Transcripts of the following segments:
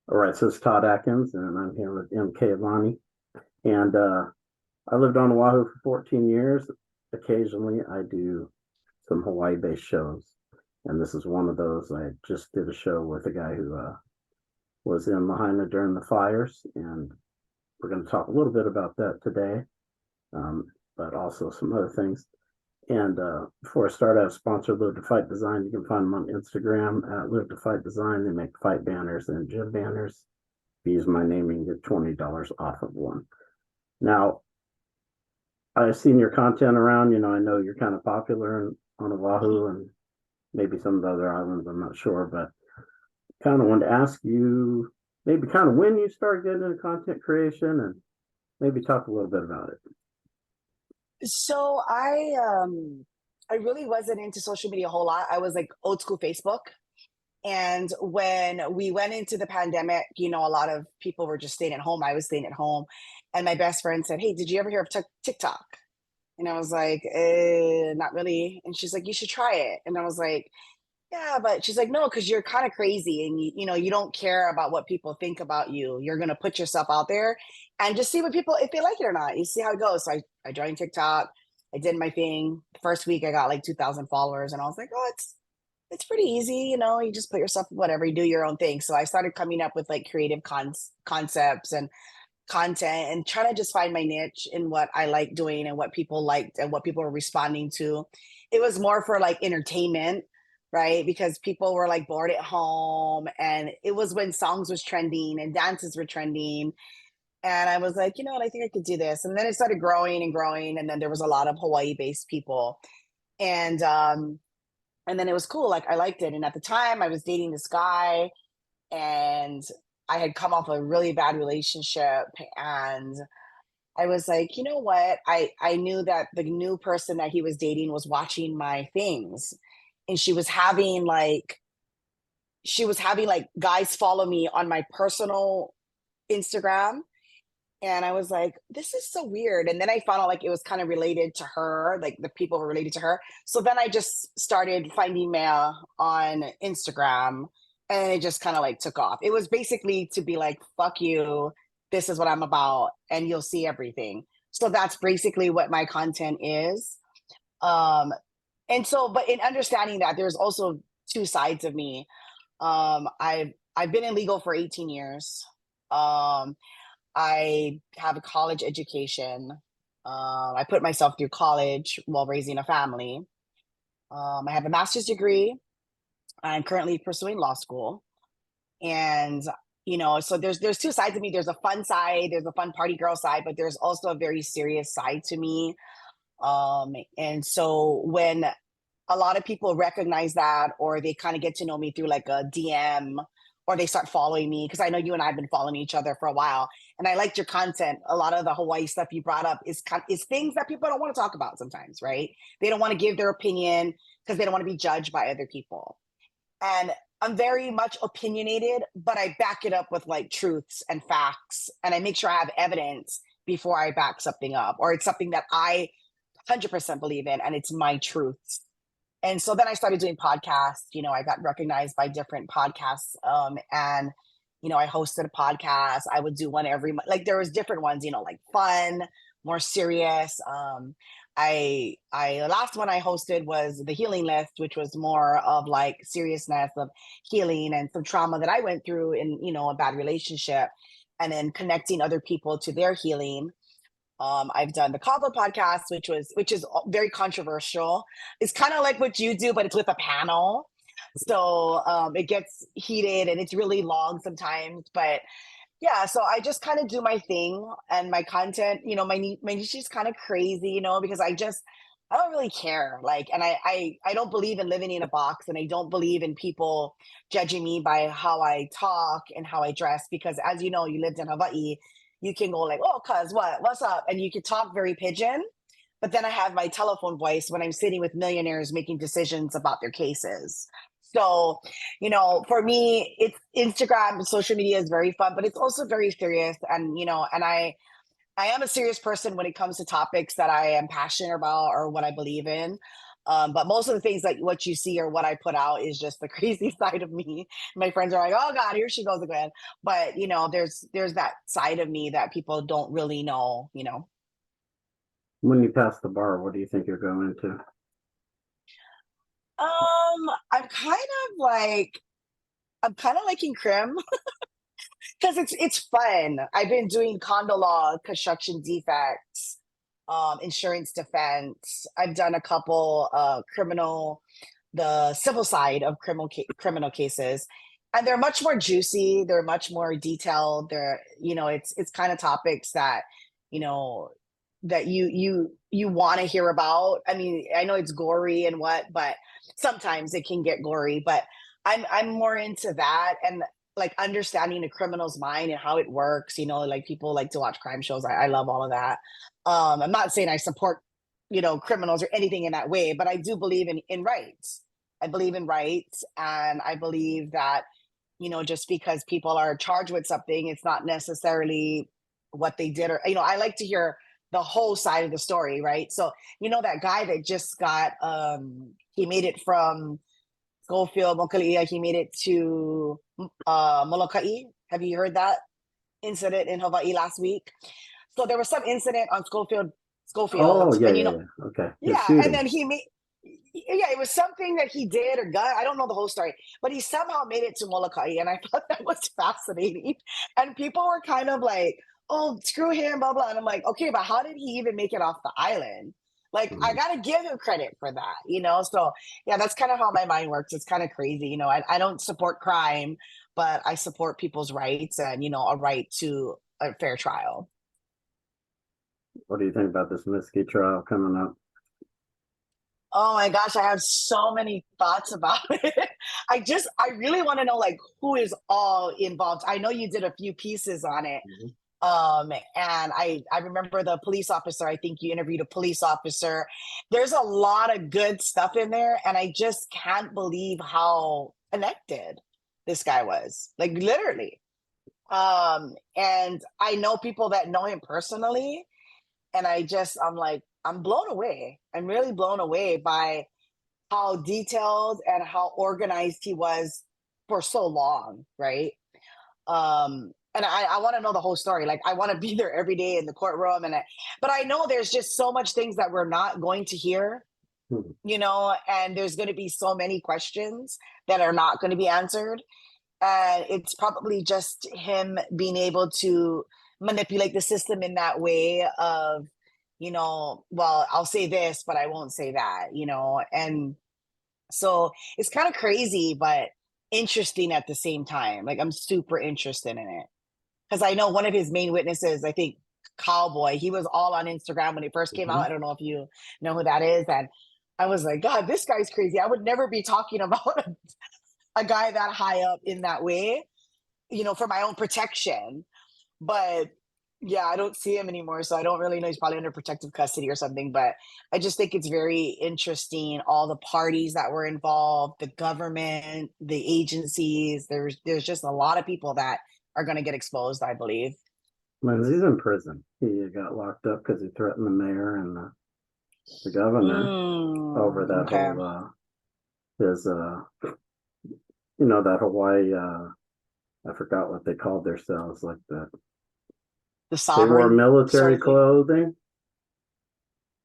All right, so it's Todd Atkins, and I'm here with MK Lani. And I lived on Oahu for 14 years. Occasionally, I do some Hawaii-based shows, and this is one of those. I just did a show with a guy who was in Lahaina during the fires, and we're going to talk a little bit about that today, but also some other things. And before I start, I have sponsored Live to Fight Design. You can find them on Instagram at Live to Fight Design. They make fight banners and gym banners. If you use my name, you can get $20 off of one. Now, I've seen your content around. I know you're kind of popular on Oahu and maybe some of the other islands. I'm not sure, but kind of wanted to ask you maybe kind of when you started getting into content creation and maybe talk a little bit about it. So I really wasn't into social media a whole lot. I was like old school Facebook. And when we went into the pandemic, a lot of people were just staying at home. I was staying at home. And my best friend said, "Hey, did you ever hear of TikTok?" And I was like, not really. And she's like, "You should try it." And I was like, "Yeah," but she's like, "No, because you're kind of crazy and you don't care about what people think about you. You're gonna put yourself out there and just see what people if they like it or not. You see how it goes." So I joined TikTok. I did my thing. The first week I got like 2,000 followers, and I was like, "Oh, it's pretty easy. You just put yourself whatever, you do your own thing." So I started coming up with like creative concepts and content and trying to just find my niche in what I like doing and what people liked and what people were responding to. It was more for like entertainment, right? Because people were like bored at home, and it was when songs was trending and dances were trending. And I was like, you know what, I think I could do this. And then it started growing and growing. And then there was a lot of Hawaii based people. And then it was cool. Like I liked it. And at the time I was dating this guy, and I had come off a really bad relationship, and I was like, you know what? I knew that the new person that he was dating was watching my things, and she was having like guys follow me on my personal Instagram. And I was like, this is so weird. And then I found out like it was kind of related to her, like the people were related to her. So then I just started finding Maya on Instagram, and it just kind of like took off. It was basically to be like, fuck you, this is what I'm about, and you'll see everything. So that's basically what my content is. Um, and so, but in understanding that there's also two sides of me. I've been in legal for 18 years. Um, I have a college education. I put myself through college while raising a family. I have a master's degree. I'm currently pursuing law school, and so there's two sides of me. There's a fun side, there's a fun party girl side, but there's also a very serious side to me. And so when a lot of people recognize that, or they kind of get to know me through like a DM, or they start following me, because I know you and I have been following each other for a while, and I liked your content. A lot of the Hawaii stuff you brought up is things that people don't want to talk about sometimes, right? They don't want to give their opinion because they don't want to be judged by other people. And I'm very much opinionated, but I back it up with like truths and facts, and I make sure I have evidence before I back something up, or it's something that I 100% believe in and it's my truth. And so then I started doing podcasts. I got recognized by different podcasts, and I hosted a podcast. I would do one every month. Like there was different ones, like fun, more serious. I last one I hosted was the healing list, which was more of like seriousness of healing and some trauma that I went through in a bad relationship, and then connecting other people to their healing. I've done the Kava podcast, which is very controversial. It's kind of like what you do, but it's with a panel. So it gets heated and it's really long sometimes. But yeah, so I just kind of do my thing and my content. My niche is kind of crazy, because I don't really care. Like, and I don't believe in living in a box, and I don't believe in people judging me by how I talk and how I dress. Because as you know, you lived in Hawaii, you can go like, "Oh, cuz what's up?" And you can talk very pigeon. But then I have my telephone voice when I'm sitting with millionaires making decisions about their cases. So, for me, it's Instagram, social media is very fun, but it's also very serious. And, and I am a serious person when it comes to topics that I am passionate about or what I believe in. But most of the things like what you see or what I put out is just the crazy side of me. My friends are like, "Oh God, here she goes again." But you know, there's that side of me that people don't really know. You know, When you pass the bar, what do you think you're going to? I'm kind of liking crim because it's fun. I've been doing condo law, construction defects, insurance defense. I've done a couple the civil side of criminal cases, and they're much more juicy. They're much more detailed. They're it's kind of topics that you know that you want to hear about. I mean, I know it's gory and but sometimes it can get gory. But I'm more into that and like understanding the criminal's mind and how it works. Like people like to watch crime shows. I love all of that. I'm not saying I support criminals or anything in that way, but I do believe in rights. I believe in rights, and I believe that just because people are charged with something, it's not necessarily what they did. Or I like to hear the whole side of the story, right? So that guy that just got he made it from Schofield, Mokalia, he made it to Molokai. Have you heard that incident in Hawaii last week? So there was some incident on Oh, Schofield, yeah, and yeah, yeah. Okay. The yeah, and shooting. then yeah, it was something that he did or got. I don't know the whole story, but he somehow made it to Molokai, and I thought that was fascinating. And people were kind of like, "Oh, screw him," blah blah. And I'm like, "Okay, but how did he even make it off the island?" Like, I Mhm. gotta give him credit for that. So yeah, that's kind of how my mind works. It's kind of crazy. I don't support crime, but I support people's rights and a right to a fair trial. What do you think about this Miski trial coming up? Oh my gosh, I have so many thoughts about it. I really want to know like who is all involved. I know you did a few pieces on it. Mhm. And I remember the police officer. I think you interviewed a police officer. There's a lot of good stuff in there, and I just can't believe how connected this guy was. Like literally. And I know people that know him personally, and I'm like, I'm blown away. I'm really blown away by how detailed and how organized he was for so long, right? And I want to know the whole story. Like I want to be there every day in the courtroom, but I know there's just so much things that we're not going to hear, Mhm. and there's going to be so many questions that are not going to be answered, and it's probably just him being able to manipulate the system in that way of well, I'll say this but I won't say that, and so it's kind of crazy, but interesting at the same time. Like I'm super interested in it because I know one of his main witnesses, I think Cowboy, he was all on Instagram when it first came out. Mhm. I don't know if you know who that is. And I was like, God, this guy's crazy. I would never be talking about a guy that high up in that way, for my own protection. But yeah, I don't see him anymore, so I don't really know. He's probably under protective custody or something. But I just think it's very interesting. All the parties that were involved, the government, the agencies. There's just a lot of people that are going to get exposed, I believe. Lindsay's in prison. He got locked up because he threatened the mayor and the governor over that Okay. whole his that Hawaii I forgot what they called themselves like that. The They wore sovereign sort military of thing. clothing,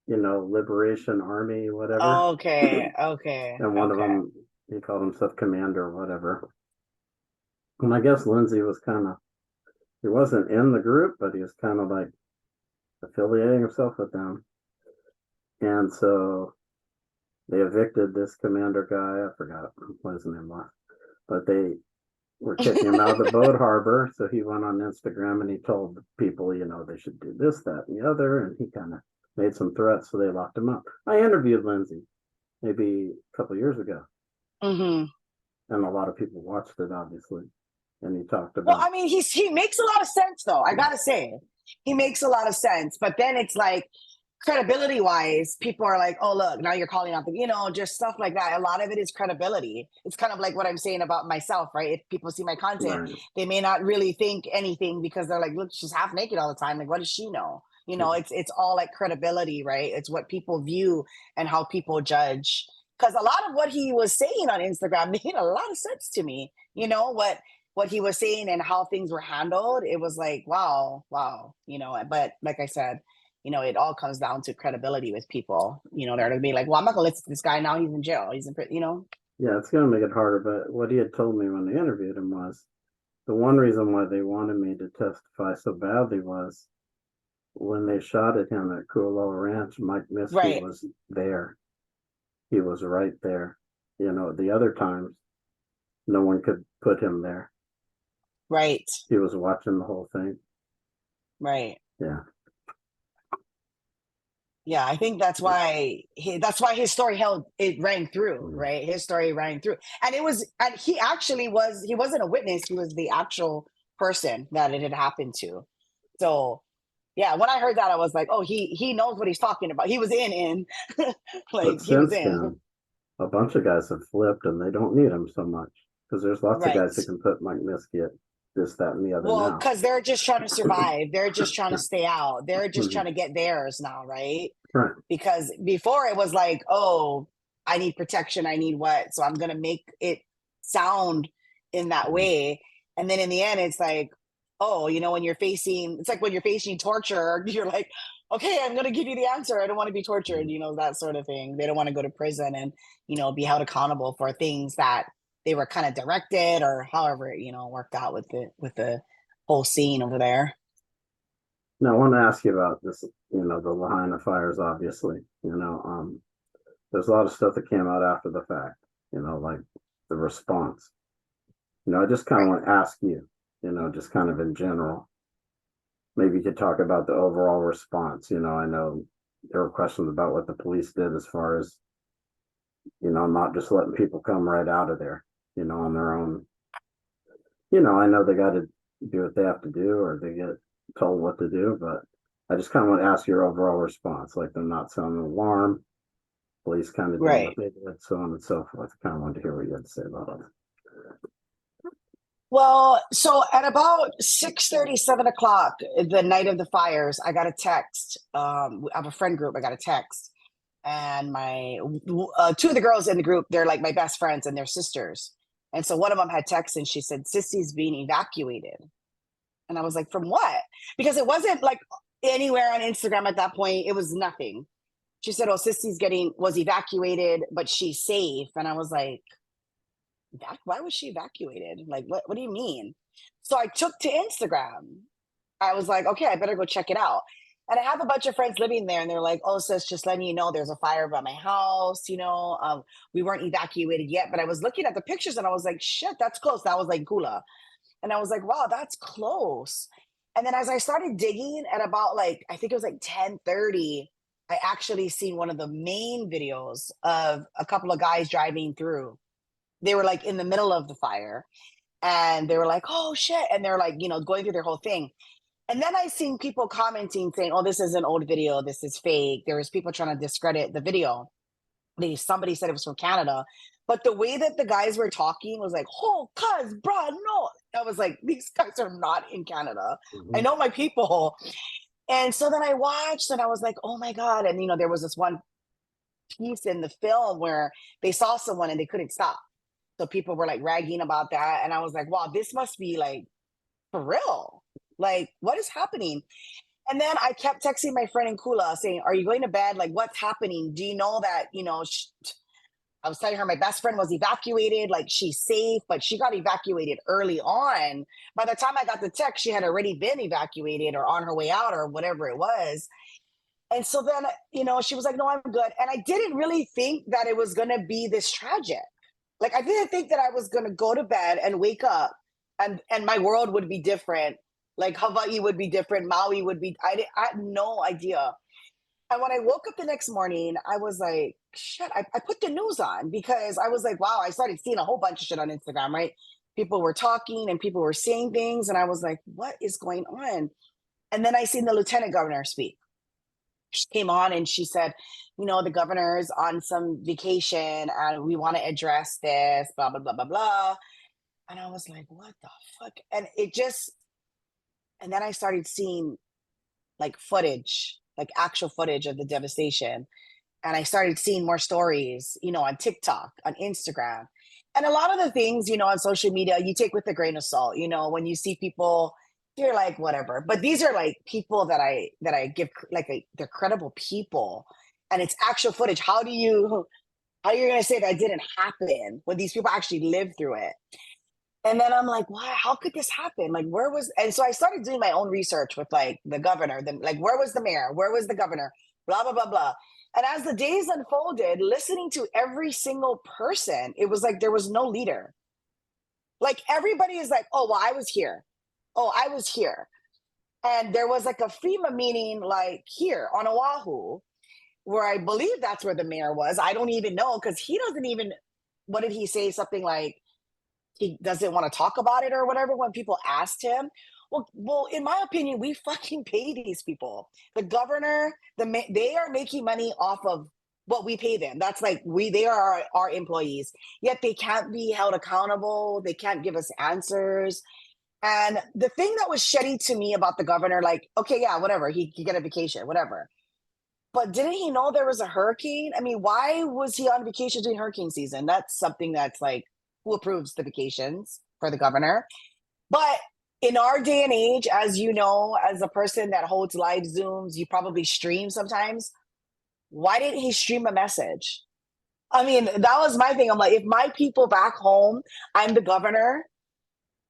Liberation Army, whatever. Okay. Okay. And one of Okay. them, he called himself Commander or whatever. And I guess Lindsay was he wasn't in the group, but he was kind of like affiliating himself with them. And so they evicted this commander guy. I forgot what his name was, but they were kicking him out of the boat harbor. So he went on Instagram and he told people, they should do this, that, and the other. And he kind of made some threats. So they locked him up. I interviewed Lindsay maybe a couple years ago, hmm and a lot of people watched it, obviously. And he talked Well, about, I mean, he makes a lot of sense, though. I gotta say, he makes a lot of sense. But then it's like credibility wise, people are like, "Oh, look, now you're calling out just stuff like that." A lot of it is credibility. It's kind of like what I'm saying about myself, right? If people see my content, right. they may not really think anything because they're like, "Look, she's half naked all the time. Like, what does she know?" You know, it's all like credibility, right? It's what people view and how people judge. Because a lot of what he was saying on Instagram made a lot of sense to me. You know what he was saying and how things were handled. It was like, wow, wow. You know, but like I said, you know, it all comes down to credibility with people. You know, they're gonna be like, well, I'm not gonna listen to this guy now. He's in jail. He's in, you know. Yeah, it's going to make it harder. But what he had told me when they interviewed him was the one reason why they wanted me to testify so badly was when they shot at him at Kualoa Ranch, Mike Miskey Right, was there. He was right there. You know, the other times, no one could put him there. right, He was watching the whole thing. right. Yeah. Yeah, I think that's why his story rang through, right? His story rang through. And he actually he wasn't a witness, he was the actual person that it had happened to. So yeah, when I heard that, I was like, oh, he knows what he's talking about. He was in like But he was since in. then, a bunch of guys have flipped and they don't need him so much because there's lots of Right. guys who can put Mike Miskey at this, that, and the other Well, now. because they're just trying to survive. They're just trying to stay out. They're just trying Mhm. to get theirs now, right? Right. Because before it was like, oh, I need protection, I need what, so I'm gonna make it sound in that way. And then in the end it's like, oh, you know, it's like when you're facing torture, you're like, okay, I'm gonna give you the answer, I don't want to be tortured, you know, that sort of thing. They don't want to go to prison and, you know, be held accountable for things that they were kind of directed or however it, you know, worked out with the whole scene over there. Now, I want to ask you about this, you know, the Lahaina fires, obviously. There's a lot of stuff that came out after the fact, you know, like the response. You know, I just kind of Right. want to ask you, you know, just kind of in general, maybe you could talk about the overall response. You know, I know there were questions about what the police did as far as, you know, not just letting people come right out of there, you know, on their own. You know, I know they got to do what they have to do or they get told what to do, but I just kind of want to ask your overall response, like them not sounding an alarm, police kind of doing what Right. they did, so on and so forth. I kind of wanted to hear what you had to say about it. Well, so at about 6:30, 7 o'clock, the night of the fires, I got a text. I have a friend group. I got a text, and my two of the girls in the group, they're like my best friends, and they're sisters. And so one of them had text, and she said, "Sissy's being evacuated." And I was like, "From what?" Because it wasn't like anywhere on Instagram at that point. It was nothing. She said, "Oh, Sissy's was evacuated, but she's safe." And I was like, why was she evacuated? Like, what do you mean? So I took to Instagram. I was like, okay, I better go check it out. And I have a bunch of friends living there, and they're like, oh, sis, just letting you know there's a fire by my house. You know, we weren't evacuated yet, but I was looking at the pictures and I was like, shit, that's close. That was like Kula. And I was like, wow, that's close. And then as I started digging at about like, I think it was like 10:30, I actually seen one of the main videos of a couple of guys driving through. They were like in the middle of the fire and they were like, oh shit. And they're like, you know, going through their whole thing. And then I seen people commenting saying, oh, this is an old video. This is fake. There was people trying to discredit the video. Somebody said it was from Canada. But the way that the guys were talking was like, oh, cuz, bruh, no. I was like, these guys are not in Canada. I Mm-hmm. know my people. And so then I watched and I was like, oh my God. And, you know, there was this one piece in the film where they saw someone and they couldn't stop. So people were like ragging about that. And I was like, wow, this must be like for real. Like, what is happening? And then I kept texting my friend in Kula saying, are you going to bed? Like, what's happening? Do you know that, you know, I was telling her my best friend was evacuated, like she's safe, but she got evacuated early on. By the time I got the text, she had already been evacuated or on her way out or whatever it was. And so then, you know, she was like, no, I'm good. And I didn't really think that it was going to be this tragic. Like I didn't think that I was gonna go to bed and wake up and my world would be different. Like Hawaii would be different, Maui would be. I had no idea. And when I woke up the next morning, I was like, shit, I put the news on because I was like, wow, I started seeing a whole bunch of shit on Instagram, right? People were talking and people were saying things, and I was like, what is going on? And then I seen the lieutenant governor speak. She came on and she said, you know, the governor's on some vacation and we want to address this, blah, blah, blah, blah, blah. And I was like, what the fuck? And it just, and then I started seeing like footage, like actual footage of the devastation. And I started seeing more stories, you know, on TikTok, on Instagram. And a lot of the things, you know, on social media, you take with a grain of salt. You know, when you see people, you're like, whatever. But these are like people that I give like they're credible people, and it's actual footage. How you're gonna say that didn't happen when these people actually lived through it? And then I'm like, wow, how could this happen? Like, where was, and so I started doing my own research with like the governor, like, where was the mayor? Where was the governor? Blah, blah, blah, blah. And as the days unfolded, listening to every single person, it was like there was no leader. Like, everybody is like, oh, well, I was here. Oh, I was here. And there was like a FEMA meeting, like here on Oahu, where I believe that's where the mayor was. I don't even know because he doesn't even, what did he say? Something like, he doesn't want to talk about it or whatever when people asked him. Well, in my opinion, we fucking pay these people. The governor, they are making money off of what we pay them. That's like they are our employees. Yet they can't be held accountable. They can't give us answers. And the thing that was shitty to me about the governor, like, okay, yeah, whatever, he could get a vacation, whatever. But didn't he know there was a hurricane? I mean, why was he on vacation during hurricane season? That's something that's like, who approves the vacations for the governor? But in our day and age, as you know, as a person that holds live Zooms, you probably stream sometimes. Why didn't he stream a message? I mean, that was my thing. I'm like, if my people back home, I'm the governor,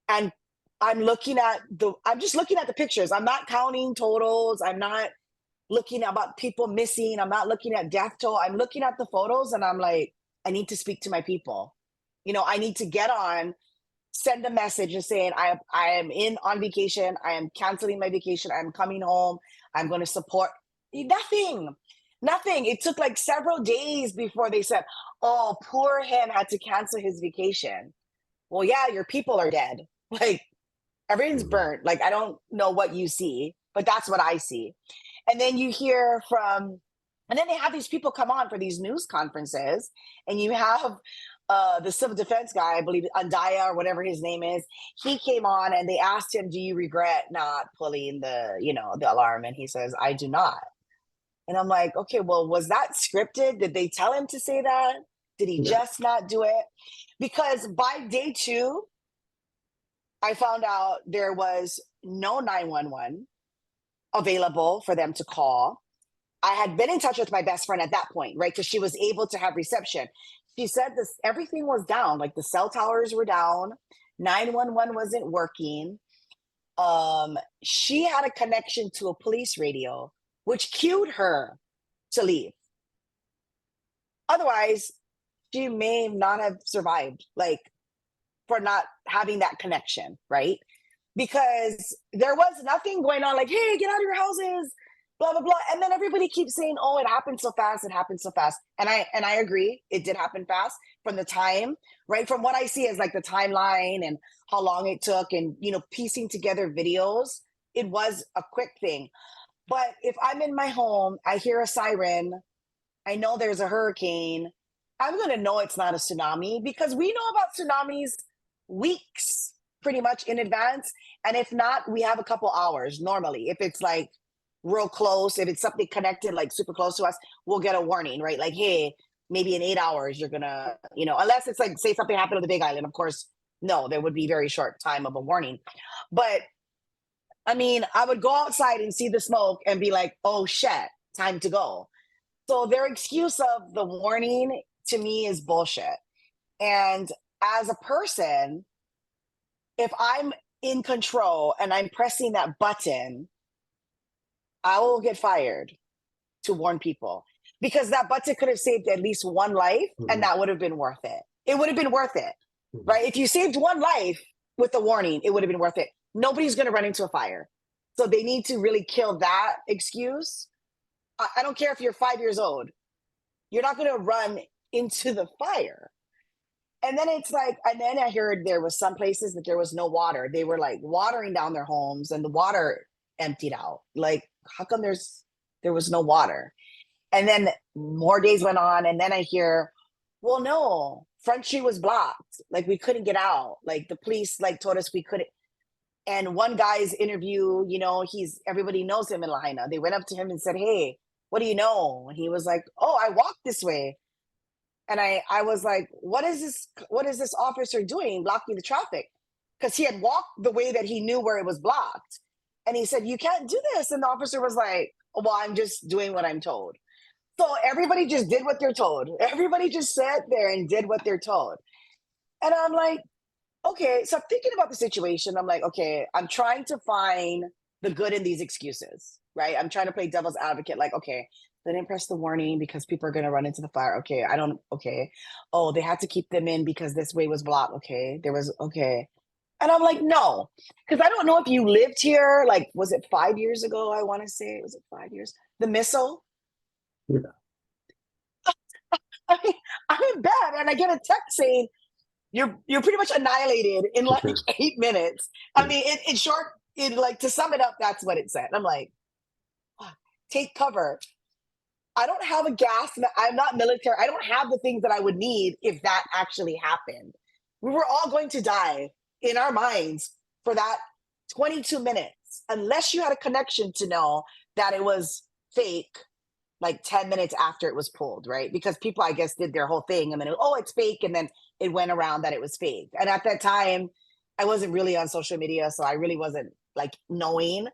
and I'm just looking at the pictures. I'm not counting totals. I'm not looking about people missing. I'm not looking at death toll. I'm looking at the photos and I'm like, I need to speak to my people. You know, I need to get on, send a message and saying, I am in on vacation. I am canceling my vacation. I'm coming home. I'm going to support. Nothing. Nothing. It took like several days before they said, oh, poor him had to cancel his vacation. Well, yeah, your people are dead. Like, everything's burnt. Like, I don't know what you see, but that's what I see. And then you hear from, and then they have these people come on for these news conferences, and you have the civil defense guy, I believe Andaya or whatever his name is. He came on and they asked him, "Do you regret not pulling the alarm?" And he says, "I do not." And I'm like, okay, well, was that scripted? Did they tell him to say that? Did he just not do it? Because by day 2, I found out there was no 911 available for them to call. I had been in touch with my best friend at that point, right? Because she was able to have reception. She said everything was down, like the cell towers were down, 911 wasn't working. She had a connection to a police radio, which cued her to leave. Otherwise, she may not have survived, like, for not having that connection, right? Because there was nothing going on, like, hey, get out of your houses, blah, blah, blah. And then everybody keeps saying, oh, it happened so fast, it happened so fast. And I agree, it did happen fast from the time, right? From what I see is like the timeline and how long it took and, piecing together videos, it was a quick thing. But if I'm in my home, I hear a siren, I know there's a hurricane, I'm going to know it's not a tsunami because we know about tsunamis weeks pretty much in advance. And if not, we have a couple hours normally. If it's like real close, if it's something connected, like super close to us, we'll get a warning, right? Like, hey, maybe in 8 hours, you're gonna, unless it's like, say something happened on the Big Island, of course, no, there would be very short time of a warning. But I mean, I would go outside and see the smoke and be like, oh shit, time to go. So their excuse of the warning to me is bullshit. And as a person, if I'm in control and I'm pressing that button, I will get fired to warn people because that button could have saved at least one life and that would have been worth it. It would have been worth it, right? If you saved one life with the warning, it would have been worth it. Nobody's going to run into a fire. So they need to really kill that excuse. I don't care if you're 5 years old. You're not going to run into the fire. And then it's like, and then I heard there was some places that there was no water. They were like watering down their homes and the water emptied out. Like, how come there was no water? And then more days went on. And then I hear, well, no, Front Street was blocked. Like, we couldn't get out. Like, the police like told us we couldn't. And one guy's interview, you know, everybody knows him in Lahaina. They went up to him and said, "Hey, what do you know?" And he was like, "Oh, I walk this way." And I was like, what is this officer doing blocking the traffic? Because he had walked the way that he knew where it was blocked. And he said, "You can't do this." And the officer was like, "Oh, well, I'm just doing what I'm told." So everybody just did what they're told. Everybody just sat there and did what they're told. And I'm like, okay, so I'm thinking about the situation. I'm like, okay, I'm trying to find the good in these excuses, right? I'm trying to play devil's advocate. Like, okay, they didn't press the warning because people are going to run into the fire. Okay, I don't, okay. Oh, they had to keep them in because this way was blocked. Okay, there was, okay. And I'm like, no, because I don't know if you lived here. Like, was it 5 years ago? I want to say, was it 5 years? The missile. Yeah. I mean, I'm in bed and I get a text saying, you're pretty much annihilated in like 8 minutes. I mean, in short, like to sum it up, that's what it said. I'm like, "Fuck, take cover." I don't have a gas. I'm not military. I don't have the things that I would need if that actually happened. We were all going to die in our minds for that 22 minutes, unless you had a connection to know that it was fake like 10 minutes after it was pulled, right? Because people, I guess, did their whole thing and then, oh, it's fake. And then it went around that it was fake. And at that time, I wasn't really on social media. So I really wasn't like knowing.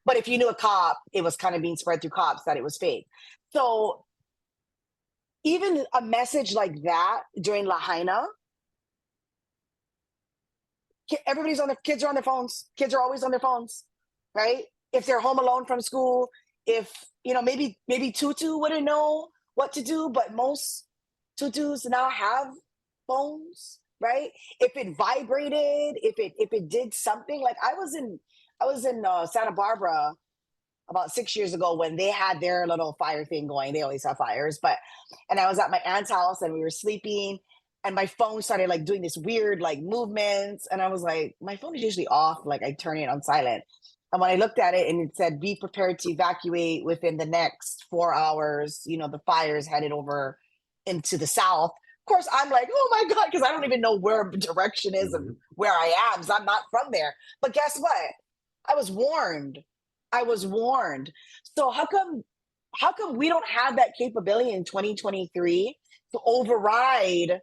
But if you knew a cop, it was kind of being spread through cops that it was fake. So even a message like that during Lahaina, everybody's on their kids are on their phones. Kids are always on their phones, right? If they're home alone from school, if you know, maybe Tutu wouldn't know what to do, but most Tutus now have phones, right? If it vibrated, if it did something, like I was in Santa Barbara about 6 years ago when they had their little fire thing going. They always have fires, and I was at my aunt's house and we were sleeping and my phone started like doing this weird like movements. And I was like, my phone is usually off. Like I turn it on silent. And when I looked at it and it said, "Be prepared to evacuate within the next 4 hours," you know, the fires headed over into the south. Of course, I'm like, oh my God, because I don't even know where direction is of where I am. So I'm not from there. But guess what? I was warned. I was warned. So how come we don't have that capability in 2023 to override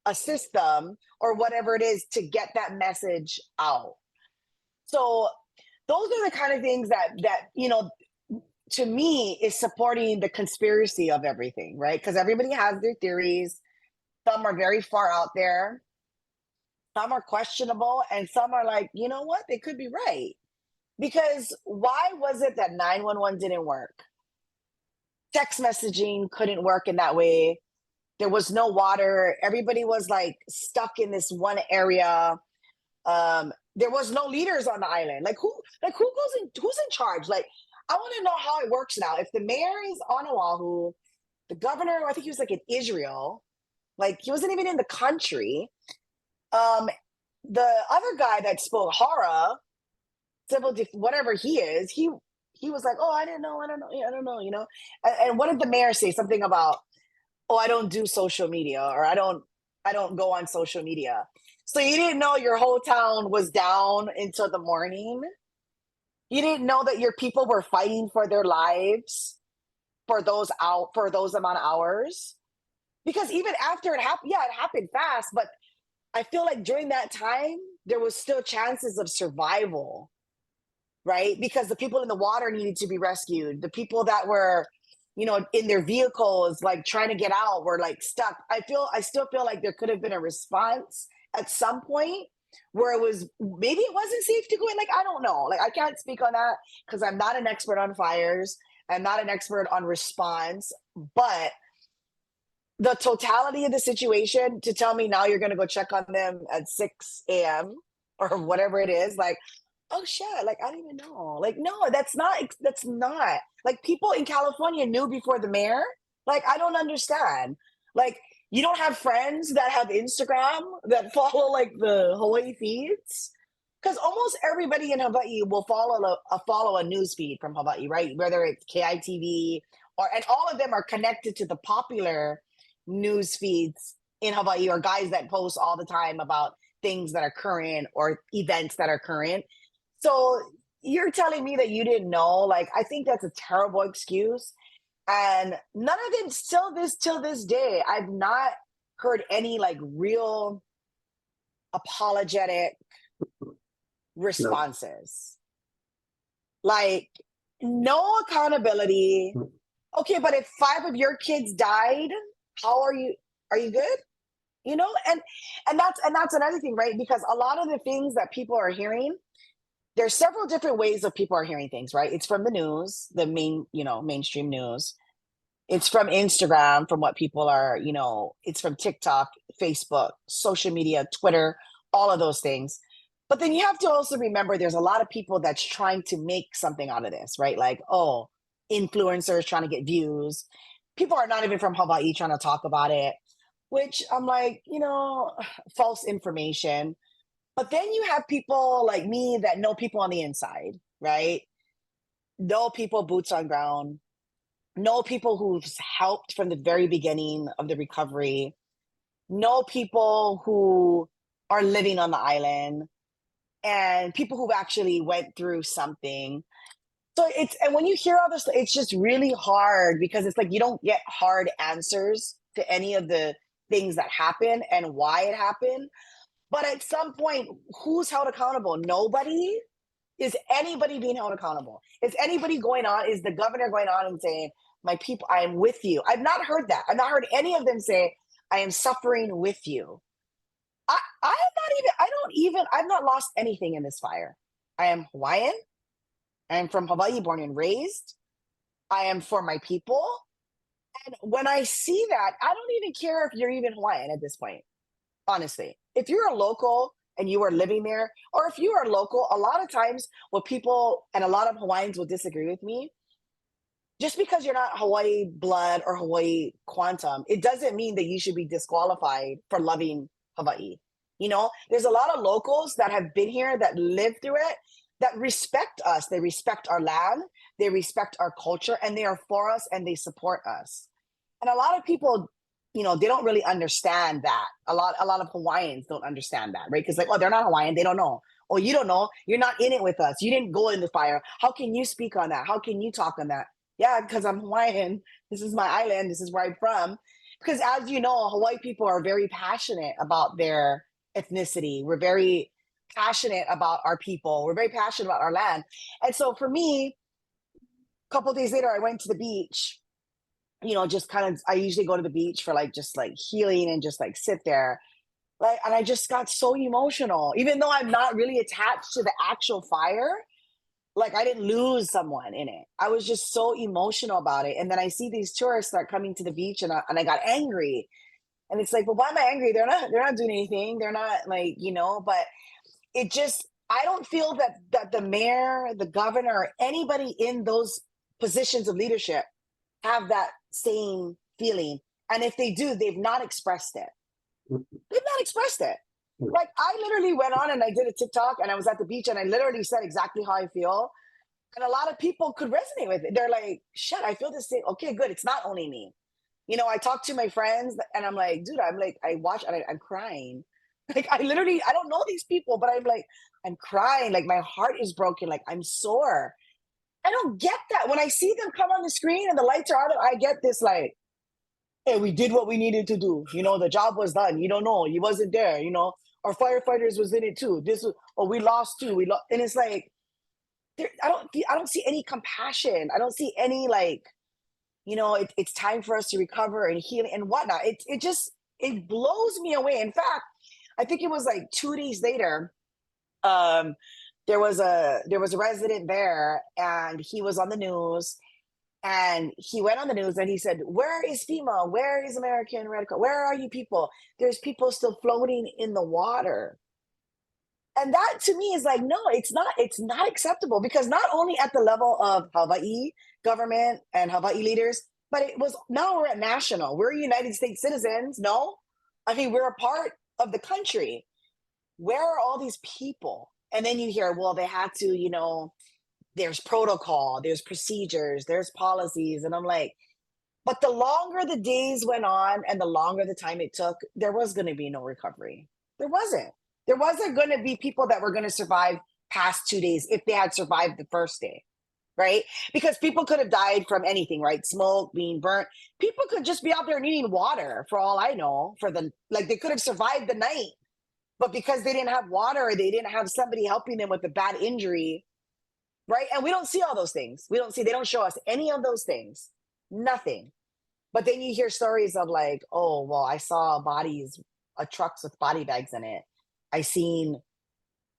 a system or whatever it is to get that message out? So those are the kind of things that to me is supporting the conspiracy of everything, right? Because everybody has their theories. Some are very far out there, some are questionable, and some are like, you know what, they could be right. Because why was it that 911 didn't work? Text messaging couldn't work in that way. There was no water. Everybody was like stuck in this one area. There was no leaders on the island. Who's in charge? Like, I want to know how it works now. If the mayor is on Oahu, the governor, I think he was like in Israel, like he wasn't even in the country. The other guy that spoke Hara, whatever he is, he was like, "Oh, I didn't know, I don't know, I don't know," you know. And what did the mayor say? Something about, "Oh, I don't do social media," or I don't go on social media." So you didn't know your whole town was down until the morning. You didn't know that your people were fighting for their lives for those amount of hours. Because even after it happened, yeah, it happened fast, but I feel like during that time there was still chances of survival, right? Because the people in the water needed to be rescued. The people that were, in their vehicles, like trying to get out, were like stuck. I still feel like there could have been a response at some point where maybe it wasn't safe to go in. Like, I don't know. Like, I can't speak on that because I'm not an expert on fires. I'm not an expert on response, but the totality of the situation to tell me now you're going to go check on them at 6 a.m. or whatever it is, like, oh shit, like I don't even know. Like, no, that's not like people in California knew before the mayor. Like, I don't understand. Like, you don't have friends that have Instagram that follow like the Hawaii feeds? Because almost everybody in Hawaii will follow a news feed from Hawaii, right? Whether it's KITV and all of them are connected to the popular news feeds in Hawaii, or guys that post all the time about things that are current or events that are current. So you're telling me that you didn't know? Like, I think that's a terrible excuse. And none of it till this day, I've not heard any like real apologetic No. responses. Like, no accountability. Okay, but if 5 of your kids died, how are you? Are you good? You know, and that's another thing, right? Because a lot of the things that people are hearing, there's several different ways of people are hearing things, right? It's from the news, the main, mainstream news. It's from Instagram, from what people are, it's from TikTok, Facebook, social media, Twitter, all of those things. But then you have to also remember there's a lot of people that's trying to make something out of this, right? Like, oh, influencers trying to get views. People are not even from Hawaii trying to talk about it, which I'm like, false information. But then you have people like me that know people on the inside, right? Know people boots on ground, know people who've helped from the very beginning of the recovery, know people who are living on the island, and people who actually went through something. So and when you hear all this, it's just really hard because it's like you don't get hard answers to any of the things that happen and why it happened. But at some point, who's held accountable? Nobody. Is anybody being held accountable? Is anybody going on? Is the governor going on and saying, my people, I am with you? I've not heard that. I've not heard any of them say, I am suffering with you. I've not lost anything in this fire. I am Hawaiian. I am from Hawaii, born and raised. I am for my people. And when I see that, I don't even care if you're even Hawaiian at this point, honestly. If you're a local and you are living there, or if you are local, a lot of times what people and a lot of Hawaiians will disagree with me, just because you're not Hawaii blood or Hawaii quantum, it doesn't mean that you should be disqualified for loving Hawaii. There's a lot of locals that have been here, that live through it, that respect us. They respect our land, they respect our culture, and they are for us and they support us. And a lot of people, they don't really understand that. A lot of Hawaiians don't understand that, right? Because like, oh, they're not Hawaiian, they don't know. Oh, you don't know, you're not in it with us. You didn't go in the fire. How can you speak on that? How can you talk on that? Yeah, because I'm Hawaiian. This is my island. This is where I'm from. Because as you know, Hawaii people are very passionate about their ethnicity. We're very passionate about our people. We're very passionate about our land. And so for me, a couple of days later, I went to the beach. Just kind of, I usually go to the beach for like just like healing and just like sit there. Like, and I just got so emotional, even though I'm not really attached to the actual fire. Like I didn't lose someone in it. I was just so emotional about it. And then I see these tourists start coming to the beach, and I got angry. And it's like, well, why am I angry? They're not doing anything. They're not like, but it just, I don't feel that the mayor, the governor, or anybody in those positions of leadership have that same feeling. And if they do, they've not expressed it. They've not expressed it. Like I literally went on and I did a TikTok and I was at the beach and I literally said exactly how I feel. And a lot of people could resonate with it. They're like, shit, I feel the same. Okay, good. It's not only me. I talk to my friends and I'm like, dude, I watch and I'm crying. Like I literally, I don't know these people, but I'm like, I'm crying. Like my heart is broken. Like I'm sore. I don't get that. When I see them come on the screen and the lights are out, I get this like, hey, we did what we needed to do. The job was done. You don't know. You wasn't there. Our firefighters was in it too. We lost too. And it's like, I don't see any compassion. I don't see any like, it's time for us to recover and heal and whatnot. It blows me away. In fact, I think it was like 2 days later. There was a resident there, and he was on the news. And he went on the news and he said, where is FEMA? Where is American Red Cross? Where are you people? There's people still floating in the water. And that to me is like, no, it's not acceptable, because not only at the level of Hawaii government and Hawaii leaders, but now we're at national. We're United States citizens. No, I mean, we're a part of the country. Where are all these people? And then you hear, well, they had to, there's protocol, there's procedures, there's policies. And I'm like, but the longer the days went on and the longer the time it took, there was going to be no recovery. There wasn't going to be people that were going to survive past 2 days if they had survived the first day, right? Because people could have died from anything, right? Smoke, being burnt. People could just be out there needing water, for all I know. They could have survived the night, but because they didn't have water or they didn't have somebody helping them with a bad injury, right? And we don't see all those things. They don't show us any of those things. Nothing. But then you hear stories of like, oh, well, I saw trucks with body bags in it. I seen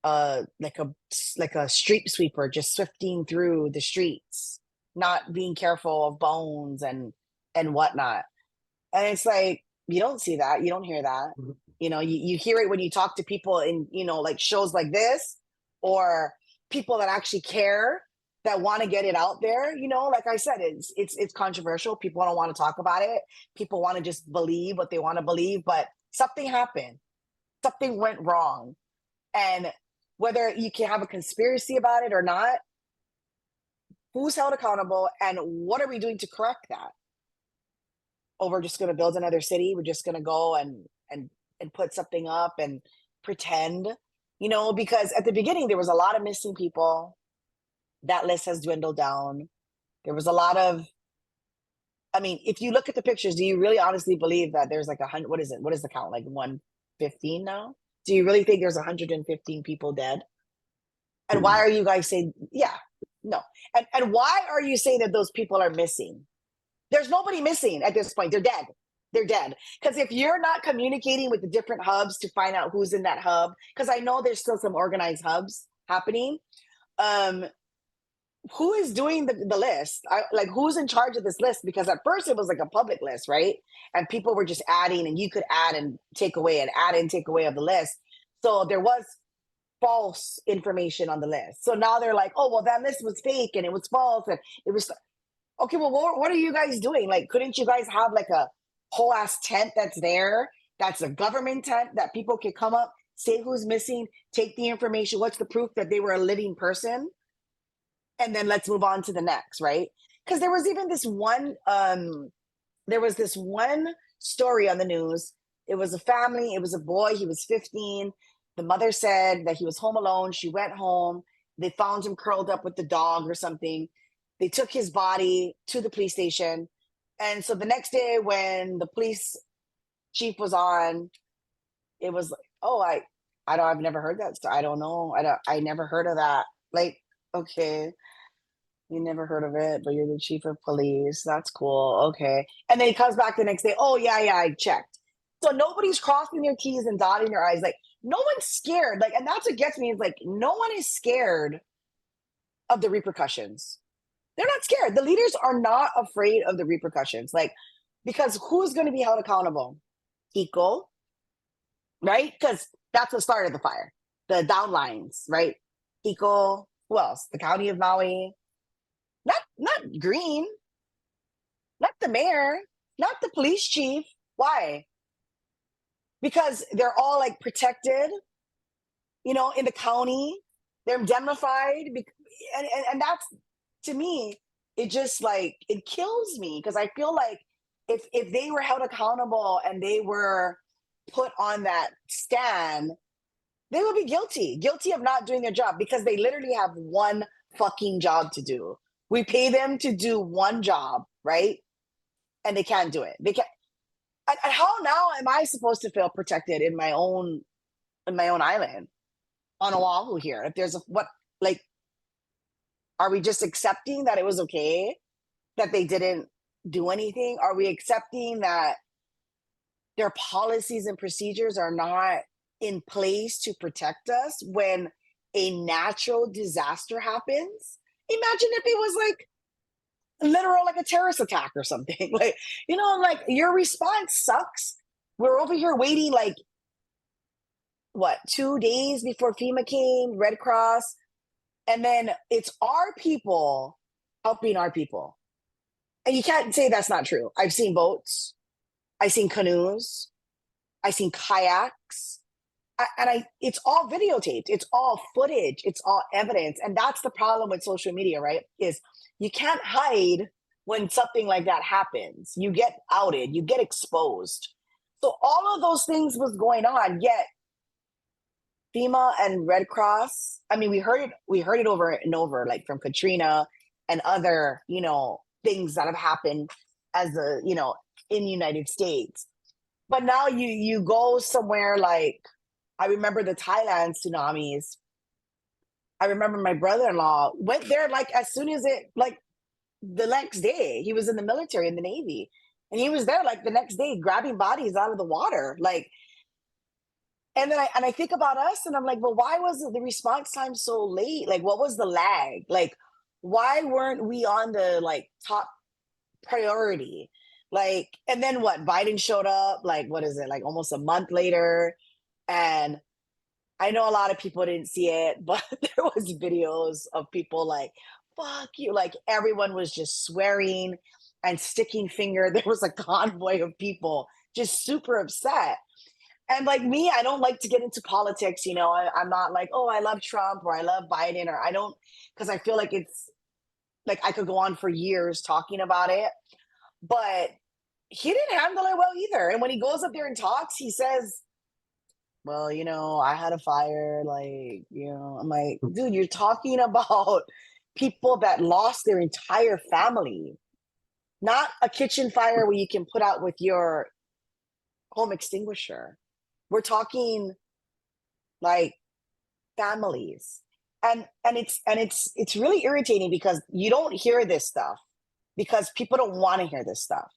like a street sweeper just swifting through the streets, not being careful of bones and whatnot. And it's like, you don't see that, you don't hear that. Mhm. You hear it when you talk to people in, like shows like this, or people that actually care, that want to get it out there. Like I said, it's controversial. People don't want to talk about it. People want to just believe what they want to believe, but something happened. Something went wrong. And whether you can have a conspiracy about it or not, who's held accountable and what are we doing to correct that? Oh, we're just going to build another city. We're just going to go and put something up and pretend, because at the beginning there was a lot of missing people. That list has dwindled down. There was a lot of, I mean, if you look at the pictures, do you really honestly believe that there's like 100? What is it? What is the count? Like 115 now? Do you really think there's 115 people dead? And why are you guys saying, yeah, no. And why are you saying that those people are missing? There's nobody missing at this point. They're dead. They're dead. Because if you're not communicating with the different hubs to find out who's in that hub, because I know there's still some organized hubs happening. Who is doing the list? Like, who's in charge of this list? Because at first it was like a public list, right? And people were just adding, and you could add and take away and add and take away of the list. So there was false information on the list. So now they're like, oh, well, that list was fake and it was false. And it was, okay, well, what are you guys doing? Like, couldn't you guys have like a whole ass tent that's there? That's a government tent that people can come up, say who's missing, take the information. What's the proof that they were a living person? And then let's move on to the next, right? Because there was even this one, story on the news. It was a family, it was a boy, he was 15. The mother said that he was home alone. She went home. They found him curled up with the dog or something. They took his body to the police station. And so the next day when the police chief was on, it was like, oh, I've never heard that. So I don't know. I never heard of that. Like, okay, you never heard of it, but you're the chief of police. That's cool. Okay. And then he comes back the next day. Oh, yeah, I checked. So nobody's crossing their T's and dotting their I's. Like, no one's scared. Like, and that's what gets me, is like, no one is scared of the repercussions. They're not scared. The leaders are not afraid of the repercussions. Like, because who's going to be held accountable? Equal, right? Because that's what started the fire. The downlines, right? Equal. Who else? The county of Maui. Not Green. Not the mayor. Not the police chief. Why? Because they're all like protected, in the county. They're indemnified. And that's, to me, it just like, it kills me, because I feel like if they were held accountable and they were put on that stand, they would be guilty of not doing their job, because they literally have one fucking job to do. We pay them to do one job, right? And they can't do it. They can't. And how now am I supposed to feel protected in my own island on Oahu here? If there's are we just accepting that it was okay that they didn't do anything? Are we accepting that their policies and procedures are not in place to protect us when a natural disaster happens? Imagine if it was like literal, like a terrorist attack or something. Like, like, your response sucks. We're over here waiting like, what, 2 days before FEMA came, Red Cross, and then it's our people helping our people. And you can't say that's not true. I've seen boats, I've seen canoes, I've seen kayaks, and it's all videotaped. It's all footage. It's all evidence. And that's the problem with social media, right? Is you can't hide when something like that happens. You get outed, you get exposed. So all of those things was going on, yet FEMA and Red Cross, I mean, we heard it over and over, like from Katrina and other, things that have happened as a, in the United States. But now you go somewhere like, I remember the Thailand tsunamis. I remember my brother-in-law went there like as soon as it, like the next day. He was in the military, in the Navy. And he was there like the next day grabbing bodies out of the water. Like, and then I think about us and I'm like, well, why was the response time so late? Like, what was the lag? Like, why weren't we on the like top priority? Like, and then what? Biden showed up, like, what is it, like almost a month later? And I know a lot of people didn't see it, but there was videos of people like, fuck you. Like everyone was just swearing and sticking finger. There was a convoy of people just super upset. And like me, I don't like to get into politics. I'm not like, oh, I love Trump or I love Biden, or I don't, because I feel like it's like I could go on for years talking about it. But he didn't handle it well either. And when he goes up there and talks, he says, well, I had a fire. Like, I'm like, dude, you're talking about people that lost their entire family, not a kitchen fire where you can put out with your home extinguisher. We're talking like families. And it's really irritating because you don't hear this stuff, because people don't want to hear this stuff,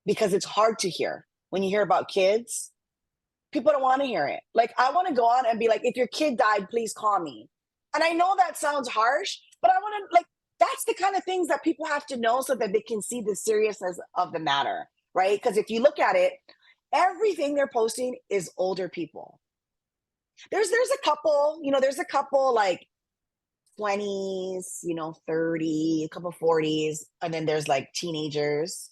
because it's hard to hear. When you hear about kids, people don't want to hear it. Like, I want to go on and be like, if your kid died, please call me. And I know that sounds harsh, but I want to, like, that's the kind of things that people have to know so that they can see the seriousness of the matter, right? Because if you look at it, everything they're posting is older people. There's a couple like 20s, 30, a couple 40s, and then there's like teenagers.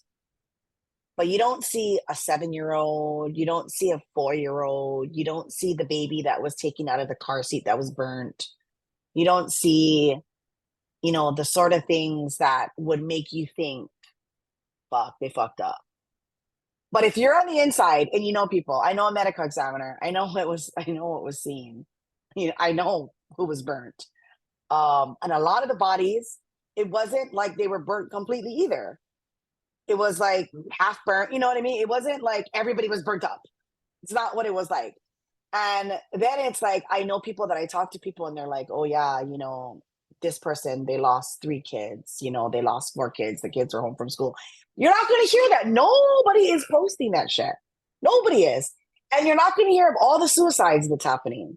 But you don't see a 7-year-old, you don't see a 4-year-old, you don't see the baby that was taken out of the car seat that was burnt. You don't see, the sort of things that would make you think, fuck, they fucked up. But if you're on the inside and you know people, I know a medical examiner, I know what was seen. I know who was burnt. And a lot of the bodies, it wasn't like they were burnt completely either. It was like half burnt, you know what I mean? It wasn't like everybody was burnt up. It's not what it was like. And then it's like, I know people that I talk to people and they're like, oh yeah, this person, they lost 3 kids, they lost 4 kids. The kids are home from school. You're not going to hear that. Nobody is posting that shit. Nobody is. And you're not going to hear of all the suicides that's happening,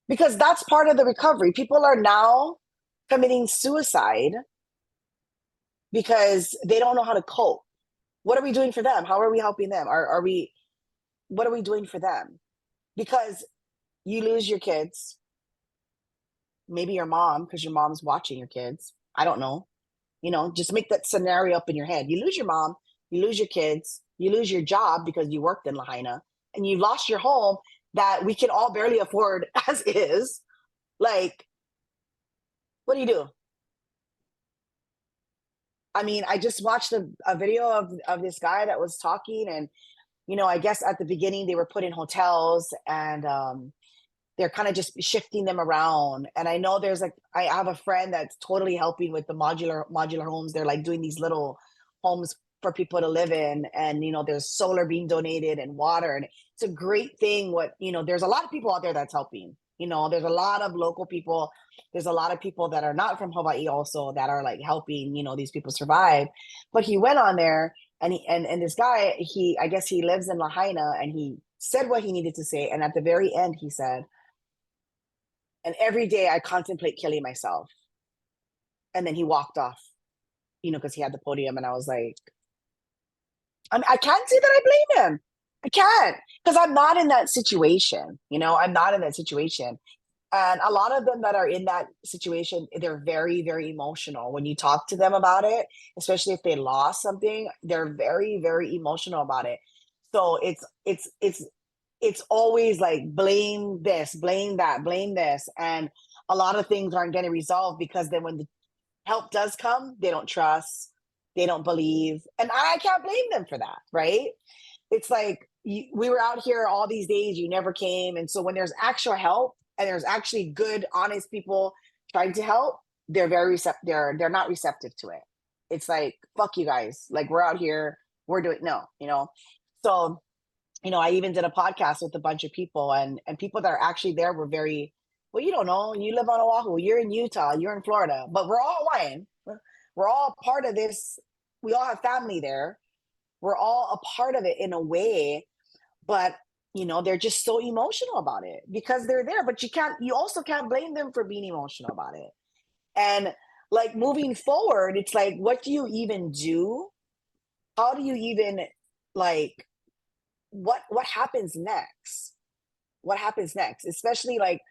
because that's part of the recovery. People are now committing suicide because they don't know how to cope. What are we doing for them? How are we helping them? What are we doing for them? Because you lose your kids, maybe your mom, because your mom's watching your kids. I don't know. Just make that scenario up in your head. You lose your mom, you lose your kids, you lose your job because you worked in Lahaina, and you lost your home that we can all barely afford as is. Like, what do you do? I mean, I just watched a video of this guy that was talking, and I guess at the beginning they were put in hotels, and they're kind of just shifting them around. And I know I have a friend that's totally helping with the modular homes. They're like doing these little homes for people to live in, and there's solar being donated and water, and it's a great thing. There's a lot of people out there that's helping. There's a lot of local people. There's a lot of people that are not from Hawaii also that are like helping these people survive. But he went on there, and this guy, I guess he lives in Lahaina, and he said what he needed to say, and at the very end he said, and every day I contemplate killing myself. And then he walked off, because he had the podium. And I was like, I can't say that I blame him. I can't, because I'm not in that situation. I'm not in that situation. And a lot of them that are in that situation, they're very, very emotional. When you talk to them about it, especially if they lost something, they're very, very emotional about it. So it's always like blame this, blame that, blame this. And a lot of things aren't getting resolved, because then when the help does come, they don't trust, they don't believe. And I can't blame them for that, right? It's like, we were out here all these days, you never came. And so when there's actual help and there's actually good, honest people trying to help, they're very receptive. They're not receptive to it. It's like, fuck you guys. Like, we're out here, we're doing no, So, I even did a podcast with a bunch of people, and people that are actually there were very, well, you don't know, you live on Oahu, you're in Utah, you're in Florida, but we're all Hawaiian. We're all part of this. We all have family there. We're all a part of it in a way, but they're just so emotional about it because they're there. But you also can't blame them for being emotional about it. And like, moving forward, it's like, what do you even do? How do you even, like, what happens next? What happens next? Especially like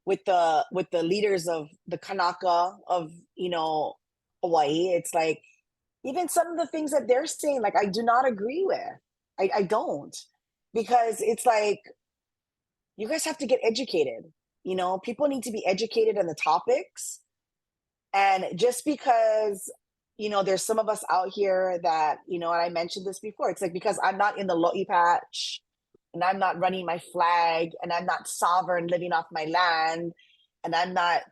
with the leaders of the Kanaka of Hawaii. It's like, even some of the things that they're saying, like, I do not agree with. I don't, because it's like, you guys have to get educated. People need to be educated on the topics. And just because, there's some of us out here that, and I mentioned this before, it's like, because I'm not in the lo'i patch and I'm not running my flag and I'm not sovereign living off my land and I'm not,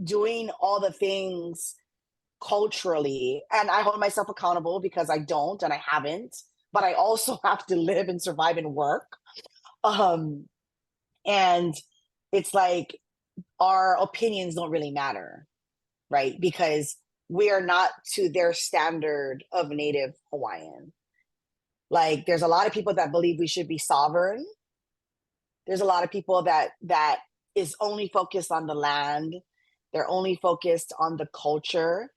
doing all the things culturally, and I hold myself accountable because I don't and I haven't, but I also have to live and survive and work. And it's like, our opinions don't really matter, right? Because we are not to their standard of Native Hawaiian. Like, there's a lot of people that believe we should be sovereign. There's a lot of people that is only focused on the land. They're only focused on the culture.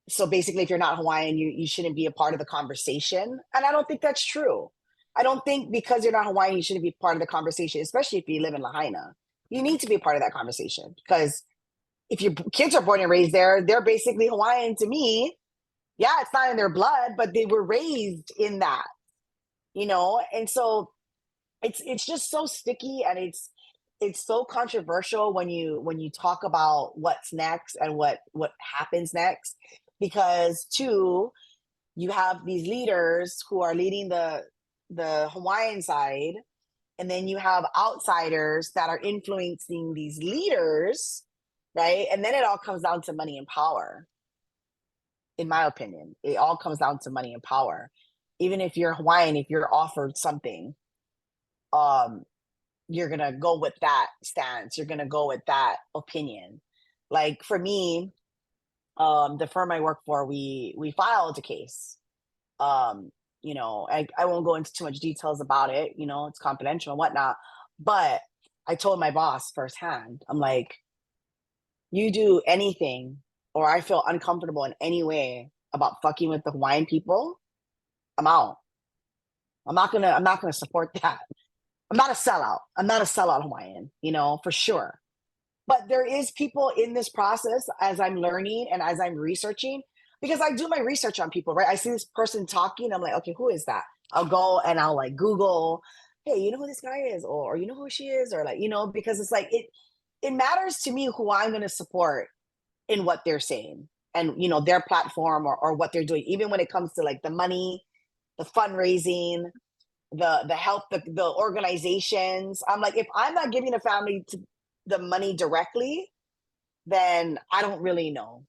So basically, if you're not Hawaiian, you shouldn't be a part of the conversation. And I don't think that's true. I don't think because you're not Hawaiian, you shouldn't be part of the conversation, especially if you live in Lahaina. You need to be a part of that conversation, because if your kids are born and raised there, they're basically Hawaiian to me. Yeah, it's not in their blood, but they were raised in that, And so it's just so sticky, and it's so controversial when you talk about what's next and what happens next, because two, you have these leaders who are leading the Hawaiian side, and then you have outsiders that are influencing these leaders, right? And then it all comes down to money and power. In my opinion, it all comes down to money and power. Even if you're Hawaiian, if you're offered something, you're gonna go with that stance. You're gonna go with that opinion. Like, for me, the firm I work for, we filed a case. I won't go into too much details about it. It's confidential and whatnot. But I told my boss firsthand, I'm like, you do anything, or I feel uncomfortable in any way about fucking with the Hawaiian people, I'm out. I'm not gonna support that. I'm not a sellout. I'm not a sellout Hawaiian, for sure. But there is people in this process, as I'm learning and as I'm researching, because I do my research on people, right? I see this person talking, I'm like, okay, who is that? I'll go and I'll like Google, hey, you know who this guy is, or you know who she is, or like, because it's like, it matters to me who I'm going to support in what they're saying, and their platform, or what they're doing, even when it comes to like the money, the fundraising, the help, the organizations. I'm like, if I'm not giving a family the money directly, then I don't really know.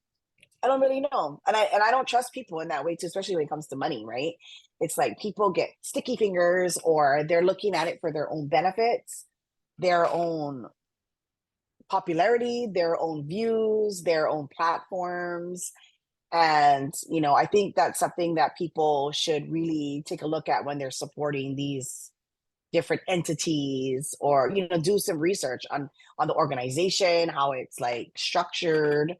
I don't really know. And I don't trust people in that way too, especially when it comes to money, right? It's like, people get sticky fingers, or they're looking at it for their own benefits, their own popularity, their own views, their own platforms. And, I think that's something that people should really take a look at when they're supporting these different entities, or do some research on the organization, how it's like structured.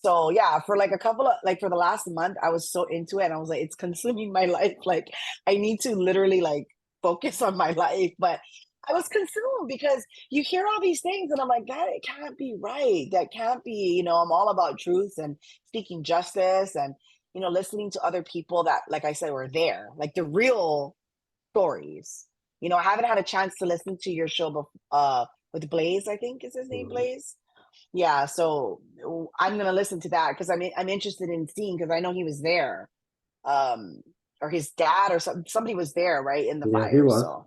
So yeah, for like a couple of, like, for the last month, I was so into it, and I was like, it's consuming my life. Like, I need to literally like focus on my life. But I was consumed because you hear all these things, and I'm like, God, it can't be right. That can't be. I'm all about truth and seeking justice, and listening to other people that, like I said, were there, like the real stories. I haven't had a chance to listen to your show with Blaze, I think is his name, Mhm. Blaze. Yeah, so I'm gonna listen to that, because I'm interested in seeing, because I know he was there. Um, or his dad or somebody was there, right, in the Yeah, he fire. was. So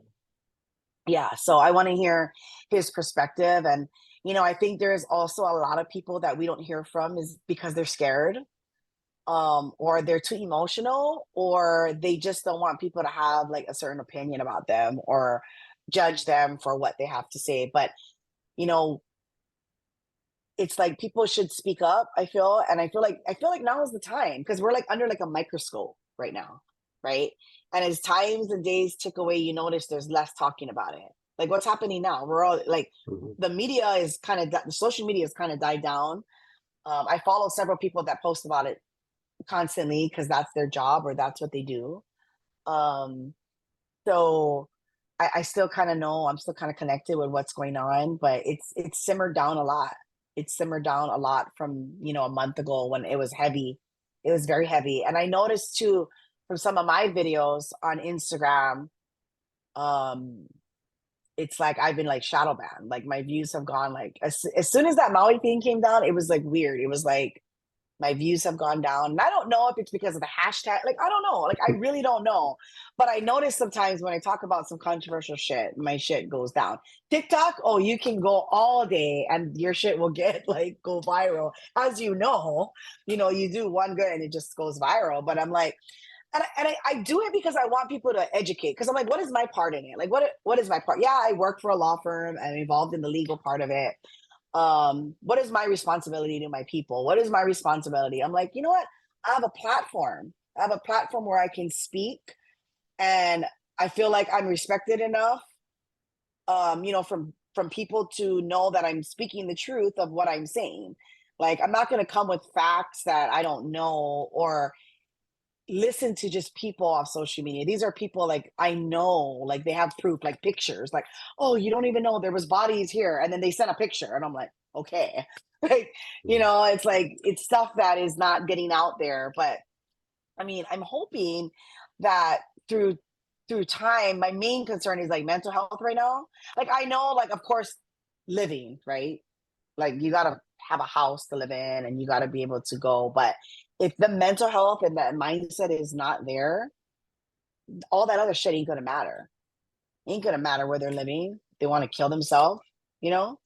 yeah, so I want to hear his perspective. And I think there's also a lot of people that we don't hear from is because they're scared, or they're too emotional, or they just don't want people to have like a certain opinion about them or judge them for what they have to say. But you know it's like people should speak up, I feel. And I feel like now is the time, because we're like under like a microscope right now, right? And as times and days tick away, you notice there's less talking about it. Like what's happening now, we're all like, Mhm. the media is kind of, the social media has kind of died down. I follow several people that post about it constantly because that's their job or that's what they do. um so I still kind of know, I'm still kind of connected with what's going on, but it's simmered down a lot. It's simmered down a lot from, a month ago when it was heavy. It was very heavy. And I noticed too from some of my videos on Instagram, um, it's like I've been like shadow banned. Like my views have gone like as soon as that Maui thing came down, it was like weird. It was like my views have gone down. And I don't know if it's because of the hashtag. Like, I don't know. Like, I really don't know. But I notice sometimes when I talk about some controversial shit, my shit goes down. TikTok, oh, you can go all day and your shit will get like go viral. As you do one good and it just goes viral. But I'm like, and I do it because I want people to educate. Because I'm like, what is my part in it? Like, what is my part? Yeah, I work for a law firm. I'm involved in the legal part of it. What is my responsibility to my people? What is my responsibility? I'm like, you know what? I have a platform. I have a platform where I can speak, and I feel like I'm respected enough, from people to know that I'm speaking the truth of what I'm saying. Like, I'm not going to come with facts that I don't know, or listen to just people off social media. These are people like I know, like they have proof, like pictures, like, oh, you don't even know there was bodies here. And then they sent a picture and I'm like, okay. Like, it's like it's stuff that is not getting out there. But I mean, I'm hoping that through time, my main concern is like mental health right now. Like I know, like of course, living, right? Like you gotta have a house to live in and you gotta be able to go. But if the mental health and that mindset is not there, all that other shit ain't gonna matter. Ain't gonna matter where they're living. They want to kill themselves, you know?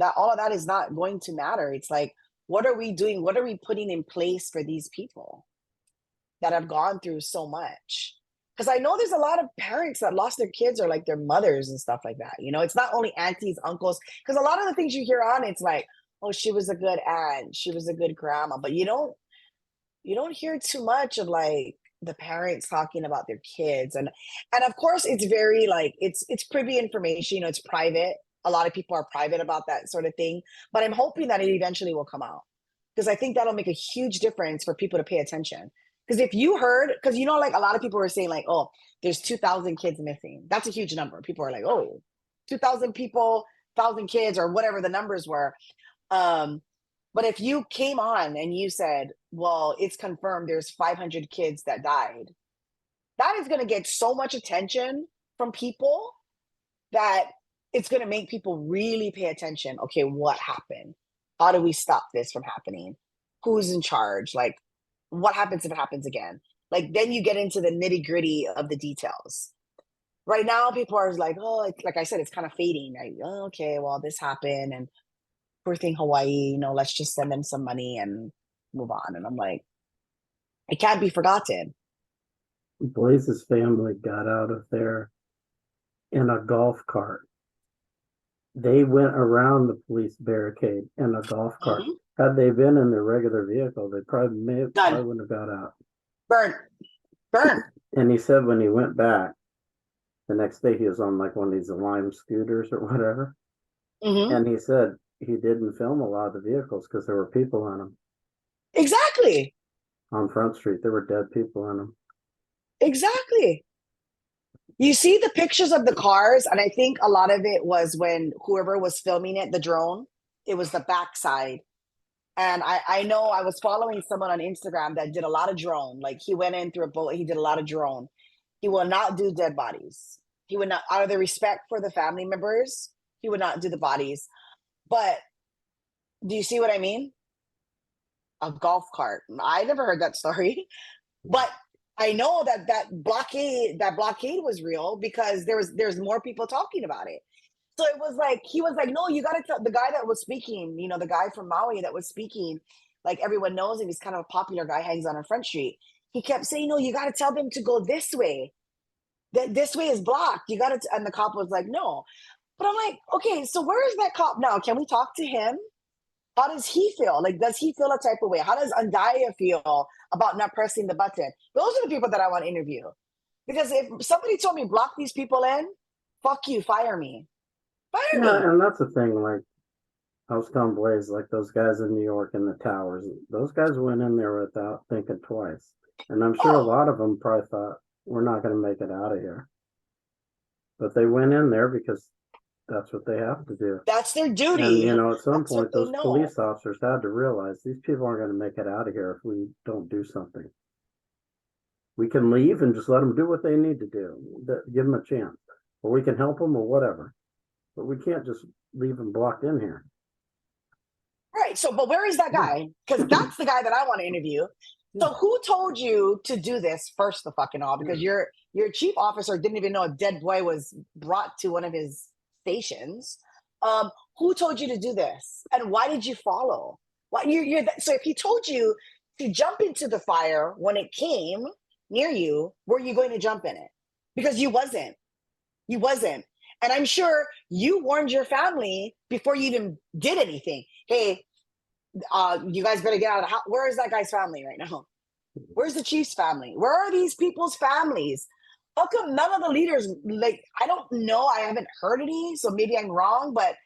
That all of that is not going to matter. It's like, what are we doing? What are we putting in place for these people that have gone through so much? Because I know there's a lot of parents that lost their kids or like their mothers and stuff like that. It's not only aunties, uncles, because a lot of the things you hear on it's like, oh, she was a good aunt, she was a good grandma, but you don't hear too much of like the parents talking about their kids. And of course it's very like it's privy information, it's private. A lot of people are private about that sort of thing, but I'm hoping that it eventually will come out, because I think that'll make a huge difference for people to pay attention. Because if you heard, because like a lot of people were saying like, oh, there's 2,000 kids missing. That's a huge number. People are like, oh, 2,000 people, 1,000 kids, or whatever the numbers were. um but if you came on and you said, well, it's confirmed there's 500 kids that died, that is going to get so much attention from people that it's going to make people really pay attention. Okay, what happened? How do we stop this from happening? Who's in charge? Like, what happens if it happens again? Like, then you get into the nitty gritty of the details. Right now, people are like, oh, like I said, it's kind of fading. Like, oh, okay, well, this happened, and poor thing Hawaii, let's just send them some money and move on. And I'm like, it can't be forgotten. Blaze's family got out of there in a golf cart. They went around the police barricade in a golf cart. Mhm. Had they been in their regular vehicle, they Done. probably wouldn't have got out. Burn. Burn. And he said when he went back the next day, he was on like one of these Lime scooters or whatever. Hmm. And he said he didn't film a lot of the vehicles because there were people in them Exactly. on Front Street. There were dead people in them. Exactly. You see the pictures of the cars, and I think a lot of it was when whoever was filming it, the drone, it was the backside. And I know I was following someone on Instagram that did a lot of drone. Like he went in through a bullet, he did a lot of drone. He will not do dead bodies. He would not, out of the respect for the family members, he would not do the bodies. But do you see what I mean? A golf cart. I never heard that story. But I know that blockade was real because there's more people talking about it. So it was like he was like, no, you got to tell the guy that was speaking. The guy from Maui that was speaking. Like everyone knows him. He's kind of a popular guy. Hangs on Front Street. He kept saying, no, you got to tell them to go this way. That this way is blocked. You got to. And the cop was like, no. But I'm like, okay, so where is that cop now? Can we talk to him? How does he feel? Like, does he feel a type of way? How does Andaya feel about not pressing the button? Those are the people that I want to interview. Because if somebody told me block these people in, fuck you, fire me. Fire me. And that's the thing. Like I was telling Blaze, like those guys in New York in the towers, those guys went in there without thinking twice. And I'm sure a lot of them probably thought, we're not going to make it out of here. But they went in there because that's what they have to do. That's their duty. And, at some point, those police officers had to realize these people aren't going to make it out of here if we don't do something. We can leave and just let them do what they need to do. Give them a chance. Or we can help them or whatever. But we can't just leave them blocked in here. Right. So, but where is that guy? Because that's the guy that I want to interview. So who told you to do this first the fucking all? Because your chief officer didn't even know a dead boy was brought to one of his stations. Who told you to do this? And why did you follow? Why so if he told you to jump into the fire when it came near you, were you going to jump in it? Because you wasn't. You wasn't. And I'm sure you warned your family before you even did anything. Hey, you guys better get out of the house. Where is that guy's family right now? Where's the chief's family? Where are these people's families? How come none of the leaders, like, I don't know, I haven't heard any, so maybe I'm wrong, but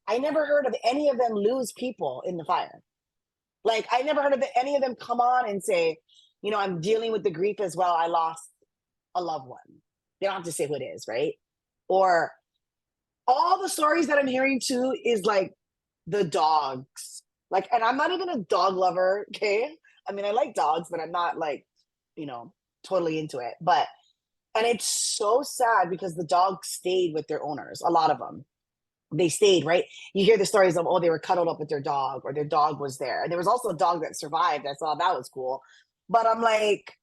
I never heard of any of them lose people in the fire. Like, I never heard of any of them come on and say, I'm dealing with the grief as well. I lost a loved one. They don't have to say who it is, right? Or all the stories that I'm hearing too is like the dogs. Like, and I'm not even a dog lover, okay? I mean, I like dogs, but I'm not like, totally into it. And it's so sad because the dogs stayed with their owners, a lot of them. They stayed, right? You hear the stories of, they were cuddled up with their dog or their dog was there. And there was also a dog that survived. I saw that was cool. But I'm like,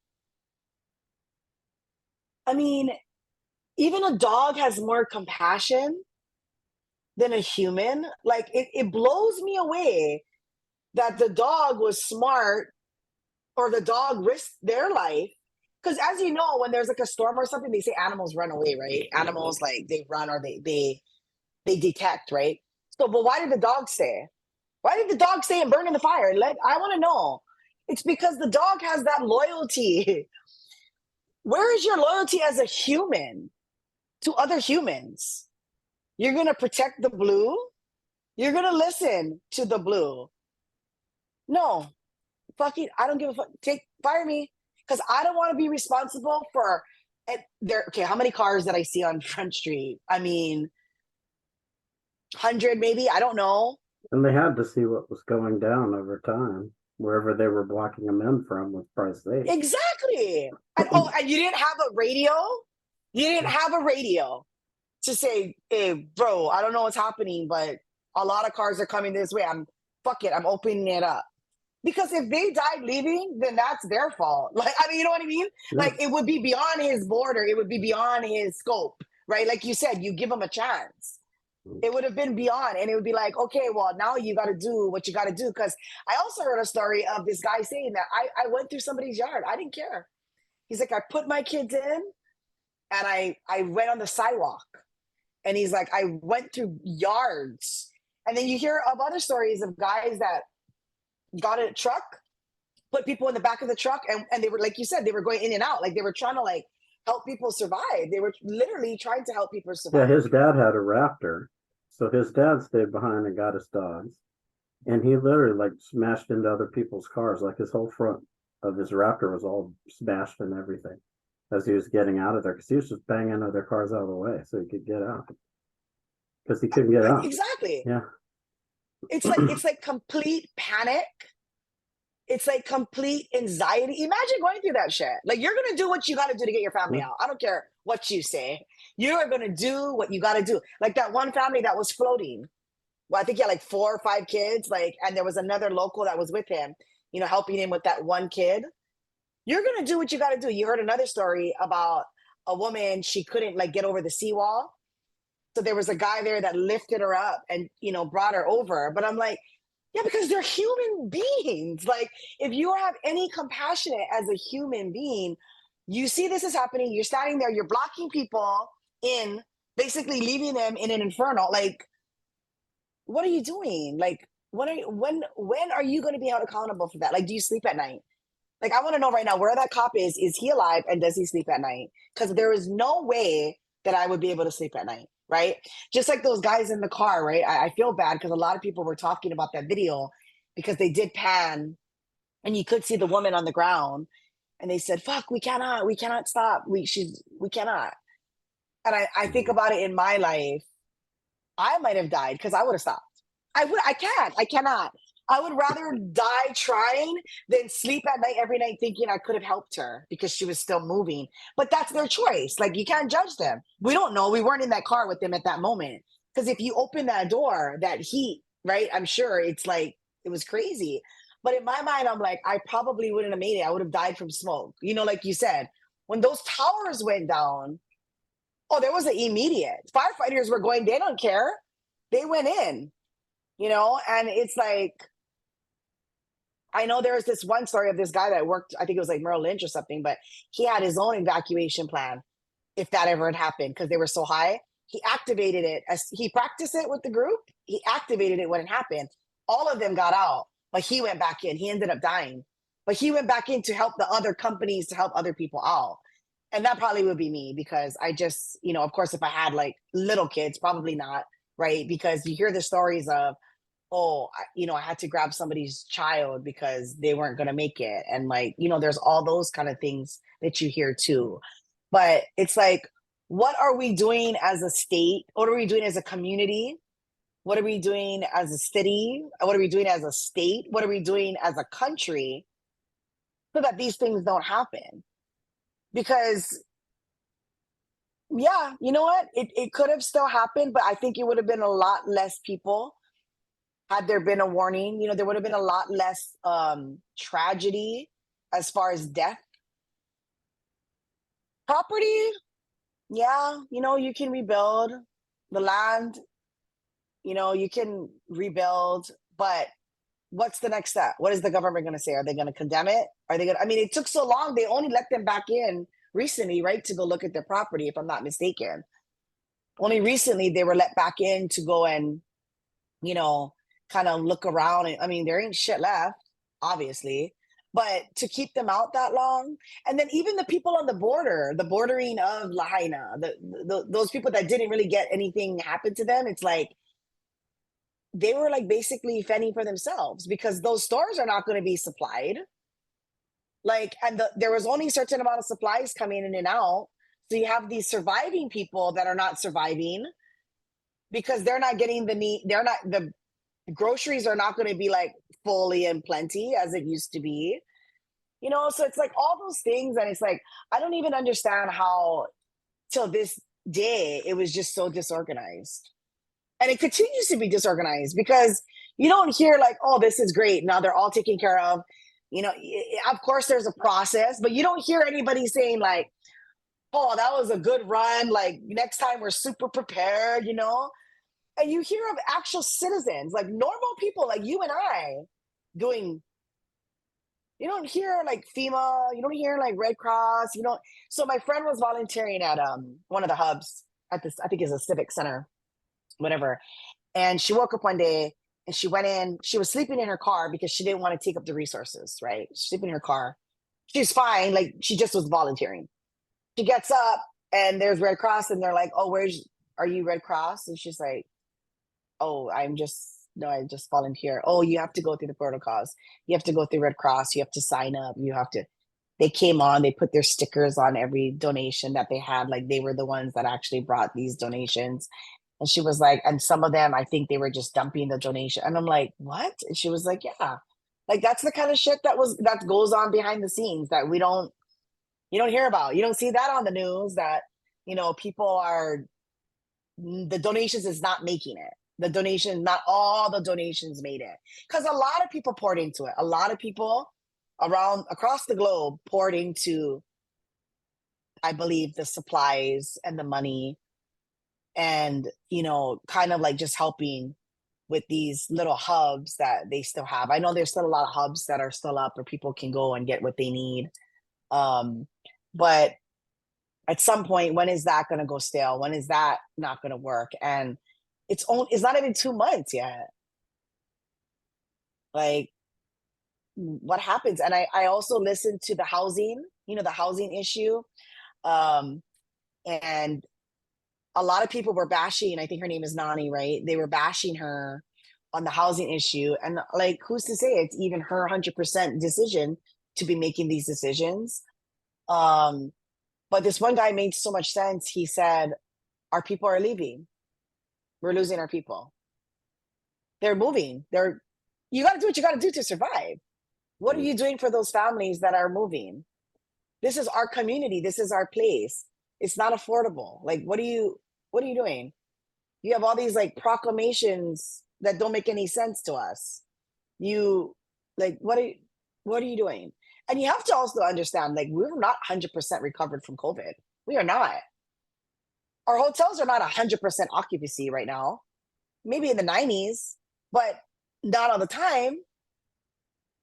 I mean, even a dog has more compassion than a human. Like, it blows me away that the dog was smart or the dog risked their life. Because as you know, when there's like a storm or something, they say animals run away, right? Animals, like, they run or they detect, right? So, but why did the dog stay? Why did the dog stay and burn in the fire? I want to know. It's because the dog has that loyalty. Where is your loyalty as a human to other humans? You're going to protect the blue? You're going to listen to the blue. No, fuck it. I don't give a fuck. Fire me. Because I don't want to be responsible for okay, how many cars did I see on Front Street? I mean, 100 maybe, I don't know. And they had to see what was going down over time. Wherever they were blocking them in from was probably safe. Exactly. And you didn't have a radio? You didn't have a radio to say, hey, bro, I don't know what's happening, but a lot of cars are coming this way. I'm opening it up. Because if they died leaving, then that's their fault. Like, I mean, you know what I mean? Yeah. Like, it would be beyond his border. It would be beyond his scope, right? Like you said, you give him a chance. It would have been beyond. And it would be like, okay, well, now you got to do what you got to do. Because I also heard a story of this guy saying that I went through somebody's yard. I didn't care. He's like, I put my kids in and I went on the sidewalk. And he's like, I went through yards. And then you hear of other stories of guys that got in a truck, put people in the back of the truck, and they were, like you said, they were going in and out. Like, they were trying to, like, help people survive. They were literally trying to help people survive. Yeah, his dad had a Raptor. So his dad stayed behind and got his dogs. And he literally, like, smashed into other people's cars. Like, his whole front of his Raptor was all smashed and everything as he was getting out of there. Because he was just banging other cars out of the way so he could get out. Because he couldn't get out. Exactly. Yeah. It's like complete panic. It's like complete anxiety. Imagine going through that shit. Like, you're going to do what you got to do to get your family out. I don't care what you say. You are going to do what you got to do. Like that one family that was floating. Well, I think he had like 4 or 5 kids. Like, and there was another local that was with him, helping him with that one kid. you're gonna do what you gotta do. You heard another story about a woman, she couldn't like get over the seawall. So there was a guy there that lifted her up and brought her over. But I'm like, yeah, because they're human beings. Like, if you have any compassionate as a human being, you see this is happening, you're standing there, you're blocking people in, basically leaving them in an inferno. Like, what are you doing? Like, when are you going to be held accountable for that? Like, do you sleep at night? Like, I want to know right now where that cop is. Is he alive and does he sleep at night? Because there is no way that I would be able to sleep at night, right? Just like those guys in the car, right? I feel bad because a lot of people were talking about that video because they did pan and you could see the woman on the ground and they said, fuck, we cannot stop. We cannot. And I think Mhm. about it in my life, I might have died because I would have stopped. I cannot. I would rather die trying than sleep at night every night thinking I could have helped her because she was still moving. But that's their choice. Like, you can't judge them. We don't know. We weren't in that car with them at that moment. Because if you open that door, that heat, right? I'm sure it's like it was crazy. But in my mind, I'm like, I probably wouldn't have made it. I would have died from smoke. Like you said, when those towers went down, oh, there was an immediate. Firefighters were going, they don't care. They went in, and it's like, I know there was this one story of this guy that worked, I think it was like Merrill Lynch or something, but he had his own evacuation plan if that ever had happened because they were so high. He activated it as he practiced it with the group. He activated it when it happened. All of them got out, but he went back in. He ended up dying, but he went back in to help the other companies to help other people out. And that probably would be me because I just, of course, if I had like little kids, probably not, right? Because you hear the stories of, oh, I had to grab somebody's child because they weren't going to make it. And like, there's all those kind of things that you hear too. But it's like, what are we doing as a state? What are we doing as a community? What are we doing as a city? What are we doing as a state? What are we doing as a country so that these things don't happen? Because, yeah, you know what? It could have still happened, but I think it would have been a lot less people had there been a warning. There would have been a lot less tragedy as far as death. Property, yeah, you can rebuild the land, you can rebuild, but what's the next step? What is the government going to say? Are they going to condemn it? Are they going to, I mean, it took so long. They only let them back in recently, right? To go look at their property, if I'm not mistaken. Only recently they were let back in to go and, you know, kind of look around. And I mean, there ain't shit left, obviously, but to keep them out that long. And then even the people on the border, the bordering of Lahaina, those people that didn't really get anything happen to them, it's like they were like basically fending for themselves because those stores are not going to be supplied. Like, and there was only a certain amount of supplies coming in and out. So you have these surviving people that are not surviving because they're not getting the need. They're not, the groceries are not going to be like fully and plenty as it used to be, So it's like all those things. And it's like, I don't even understand how till this day it was just so disorganized. And it continues to be disorganized because you don't hear like, oh, this is great. Now they're all taken care of. Of course there's a process, but you don't hear anybody saying like, oh, that was a good run. Like next time we're super prepared. And you hear of actual citizens, like normal people like you and I doing, you don't hear like FEMA, you don't hear like Red Cross, So my friend was volunteering at one of the hubs at this, I think it's a civic center, whatever. And she woke up one day and she went in, she was sleeping in her car because she didn't want to take up the resources, right? She's sleeping in her car. She's fine, like she just was volunteering. She gets up and there's Red Cross and they're like, oh, are you Red Cross? And she's like, oh, no, I just volunteer. Oh, you have to go through the protocols. You have to go through Red Cross. You have to sign up. They came on, they put their stickers on every donation that they had. Like they were the ones that actually brought these donations. And she was like, and some of them, I think they were just dumping the donation. And I'm like, what? And she was like, yeah, like that's the kind of shit that goes on behind the scenes that you don't hear about. You don't see that on the news that, people are, the donations is not making it. The donation, not all the donations made it. Because a lot of people poured into it. A lot of people across the globe poured into, I believe, the supplies and the money, and kind of like just helping with these little hubs that they still have. I know there's still a lot of hubs that are still up where people can go and get what they need. But at some point, when is that going to go stale? When is that not going to work? And it's not even 2 months yet. Like, what happens? And I also listened to the housing, the housing issue. And a lot of people were bashing, I think her name is Lani, right? They were bashing her on the housing issue. And like, who's to say it's even her 100% decision to be making these decisions? But this one guy made so much sense. He said, our people are leaving. We're losing our people. They're moving. You got to do what you got to do to survive. What are you doing for those families that are moving? This is our community. This is our place. It's not affordable. Like, what are you doing? You have all these like proclamations that don't make any sense to us. You like, what are you doing? And you have to also understand, like, we're not 100% recovered from COVID. We are not. Our hotels are not 100% occupancy right now. Maybe in the 90s, but not all the time.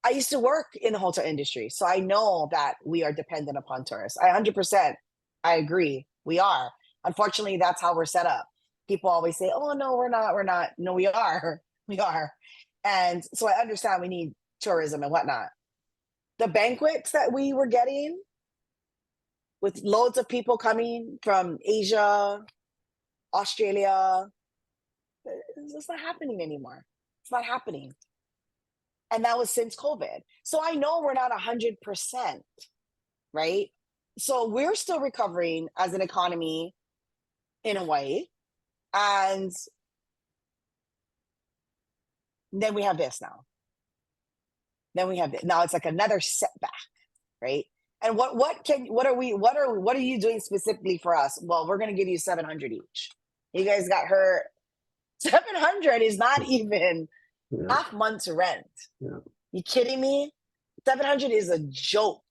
I used to work in the hotel industry, so I know that we are dependent upon tourists. I 100%, I agree. We are. Unfortunately, that's how we're set up. People always say, "Oh no, we're not. We're not." No, we are. We are. And so I understand we need tourism and whatnot. The banquets that we were getting with loads of people coming from Asia, Australia, it's not happening anymore. It's not happening. And that was since COVID. So I know we're not 100%, right? So we're still recovering as an economy in a way. And then we have this now. Then we have this. Now it's like another setback, right? And what are you doing specifically for us? Well, we're gonna give you 700 each. You guys got her. 700 is not even half month's rent. Yeah. You kidding me? 700 is a joke.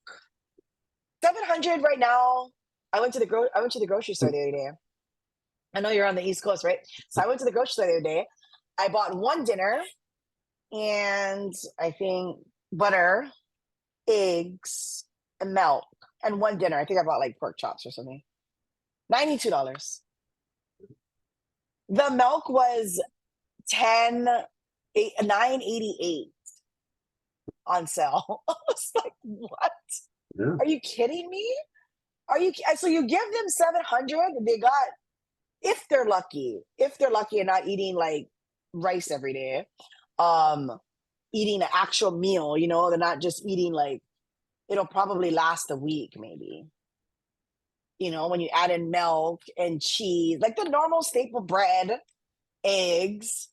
700 right now. I went to the grocery store the other day. I know you're on the East Coast, right? So I went to the grocery store the other day. I bought one dinner and I think butter, eggs, and milk, and one dinner. I think I bought like pork chops or something. $92. The milk was 9.88 on sale. I was like, what? Yeah. Are you kidding me? So you give them 700, they got, if they're lucky and not eating like rice every day, eating an actual meal, they're not just eating like, it'll probably last a week maybe. When you add in milk and cheese, like the normal staple bread, eggs,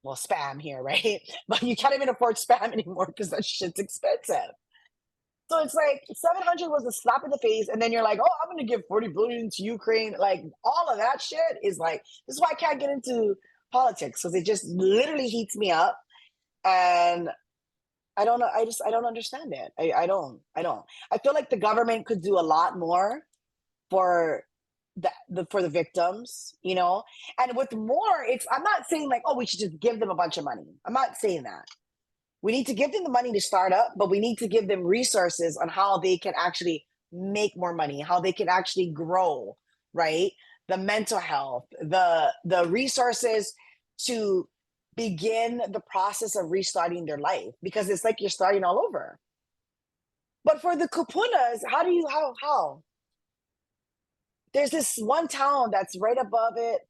well, spam here, right? But you can't even afford spam anymore because that shit's expensive. So it's like 700 was a slap in the face, and then you're like, "Oh, I'm going to give 40 billion to Ukraine." Like all of that shit is like, this is why I can't get into politics, because it just literally heats me up, and I don't know. I don't understand it. I don't. I feel like the government could do a lot more for for the victims, and with more. I'm not saying like, oh, we should just give them a bunch of money. I'm not saying that. We need to give them the money to start up, but we need to give them resources on how they can actually make more money, how they can actually grow, right? The mental health, the resources to begin the process of restarting their life, because it's like you're starting all over. But for the kupunas, how? There's this one town that's right above it.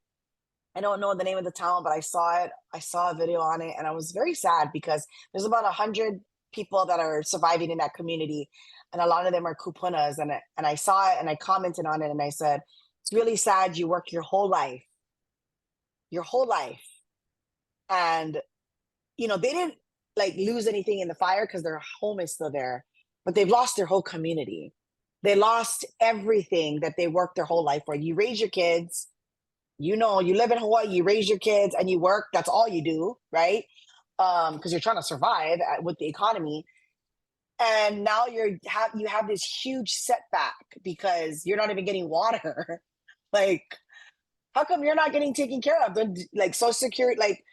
I don't know the name of the town, but I saw it. I saw a video on it, and I was very sad because there's about 100 people that are surviving in that community, and a lot of them are kupunas. And I saw it, and I commented on it, and I said, "It's really sad. You work your whole life, and they didn't like lose anything in the fire because their home is still there, but they've lost their whole community. They lost everything that they worked their whole life for. You raise your kids." You live in Hawaii, you raise your kids and you work. That's all you do, right? Because you're trying to survive with the economy. and now you have this huge setback because you're not even getting water. Like, how come you're not getting taken care of? Like Social Security, like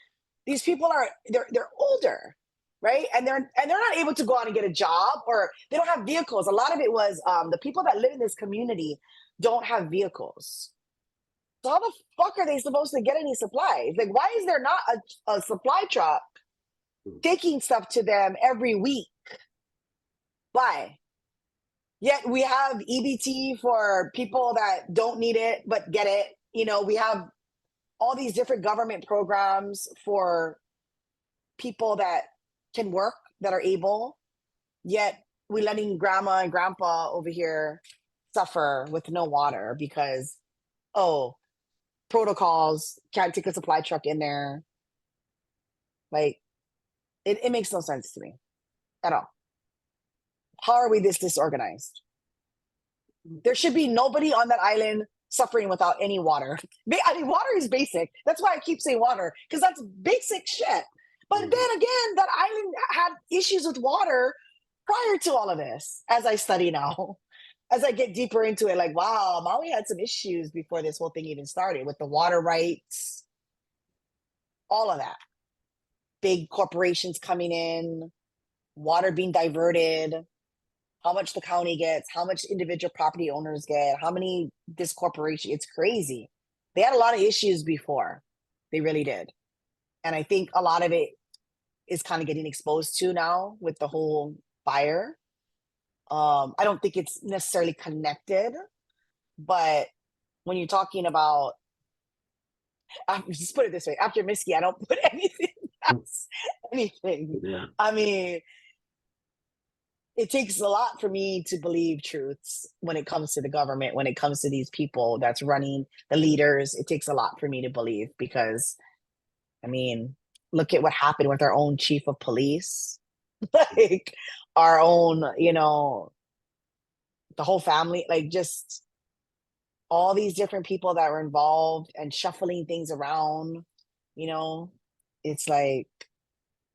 these people are they're older, right? And they're not able to go out and get a job, or they don't have vehicles. A lot of it was the people that live in this community don't have vehicles. So how the fuck are they supposed to get any supplies? Like, why is there not a supply truck taking stuff to them every week? Why? Yet we have EBT for people that don't need it but get it. You know, we have all these different government programs for people that can work, that are able. Yet we're letting grandma and grandpa over here suffer with no water because, oh, protocols, can't take a supply truck in there. Like, it makes no sense to me at all. How are we this disorganized? There should be nobody on that island suffering without any water. I mean, water is basic. That's why I keep saying water, because that's basic shit. But then again, that island had issues with water prior to all of this, as I study now. As I get deeper into it, like, wow, Maui had some issues before this whole thing even started with the water rights, all of that. Big corporations coming in, water being diverted, how much the county gets, how much individual property owners get, how many this corporation, it's crazy. They had a lot of issues before. They really did. And I think a lot of it is kind of getting exposed to now with the whole fire. I don't think it's necessarily connected, but when you're talking about, just put it this way, after Miski, I don't put anything past anything. Yeah. I mean, it takes a lot for me to believe truths when it comes to the government, when it comes to these people that's running, the leaders. It takes a lot for me to believe because, I mean, look at what happened with our own chief of police, like our own, you know, the whole family, like just all these different people that were involved and shuffling things around, you know, it's like,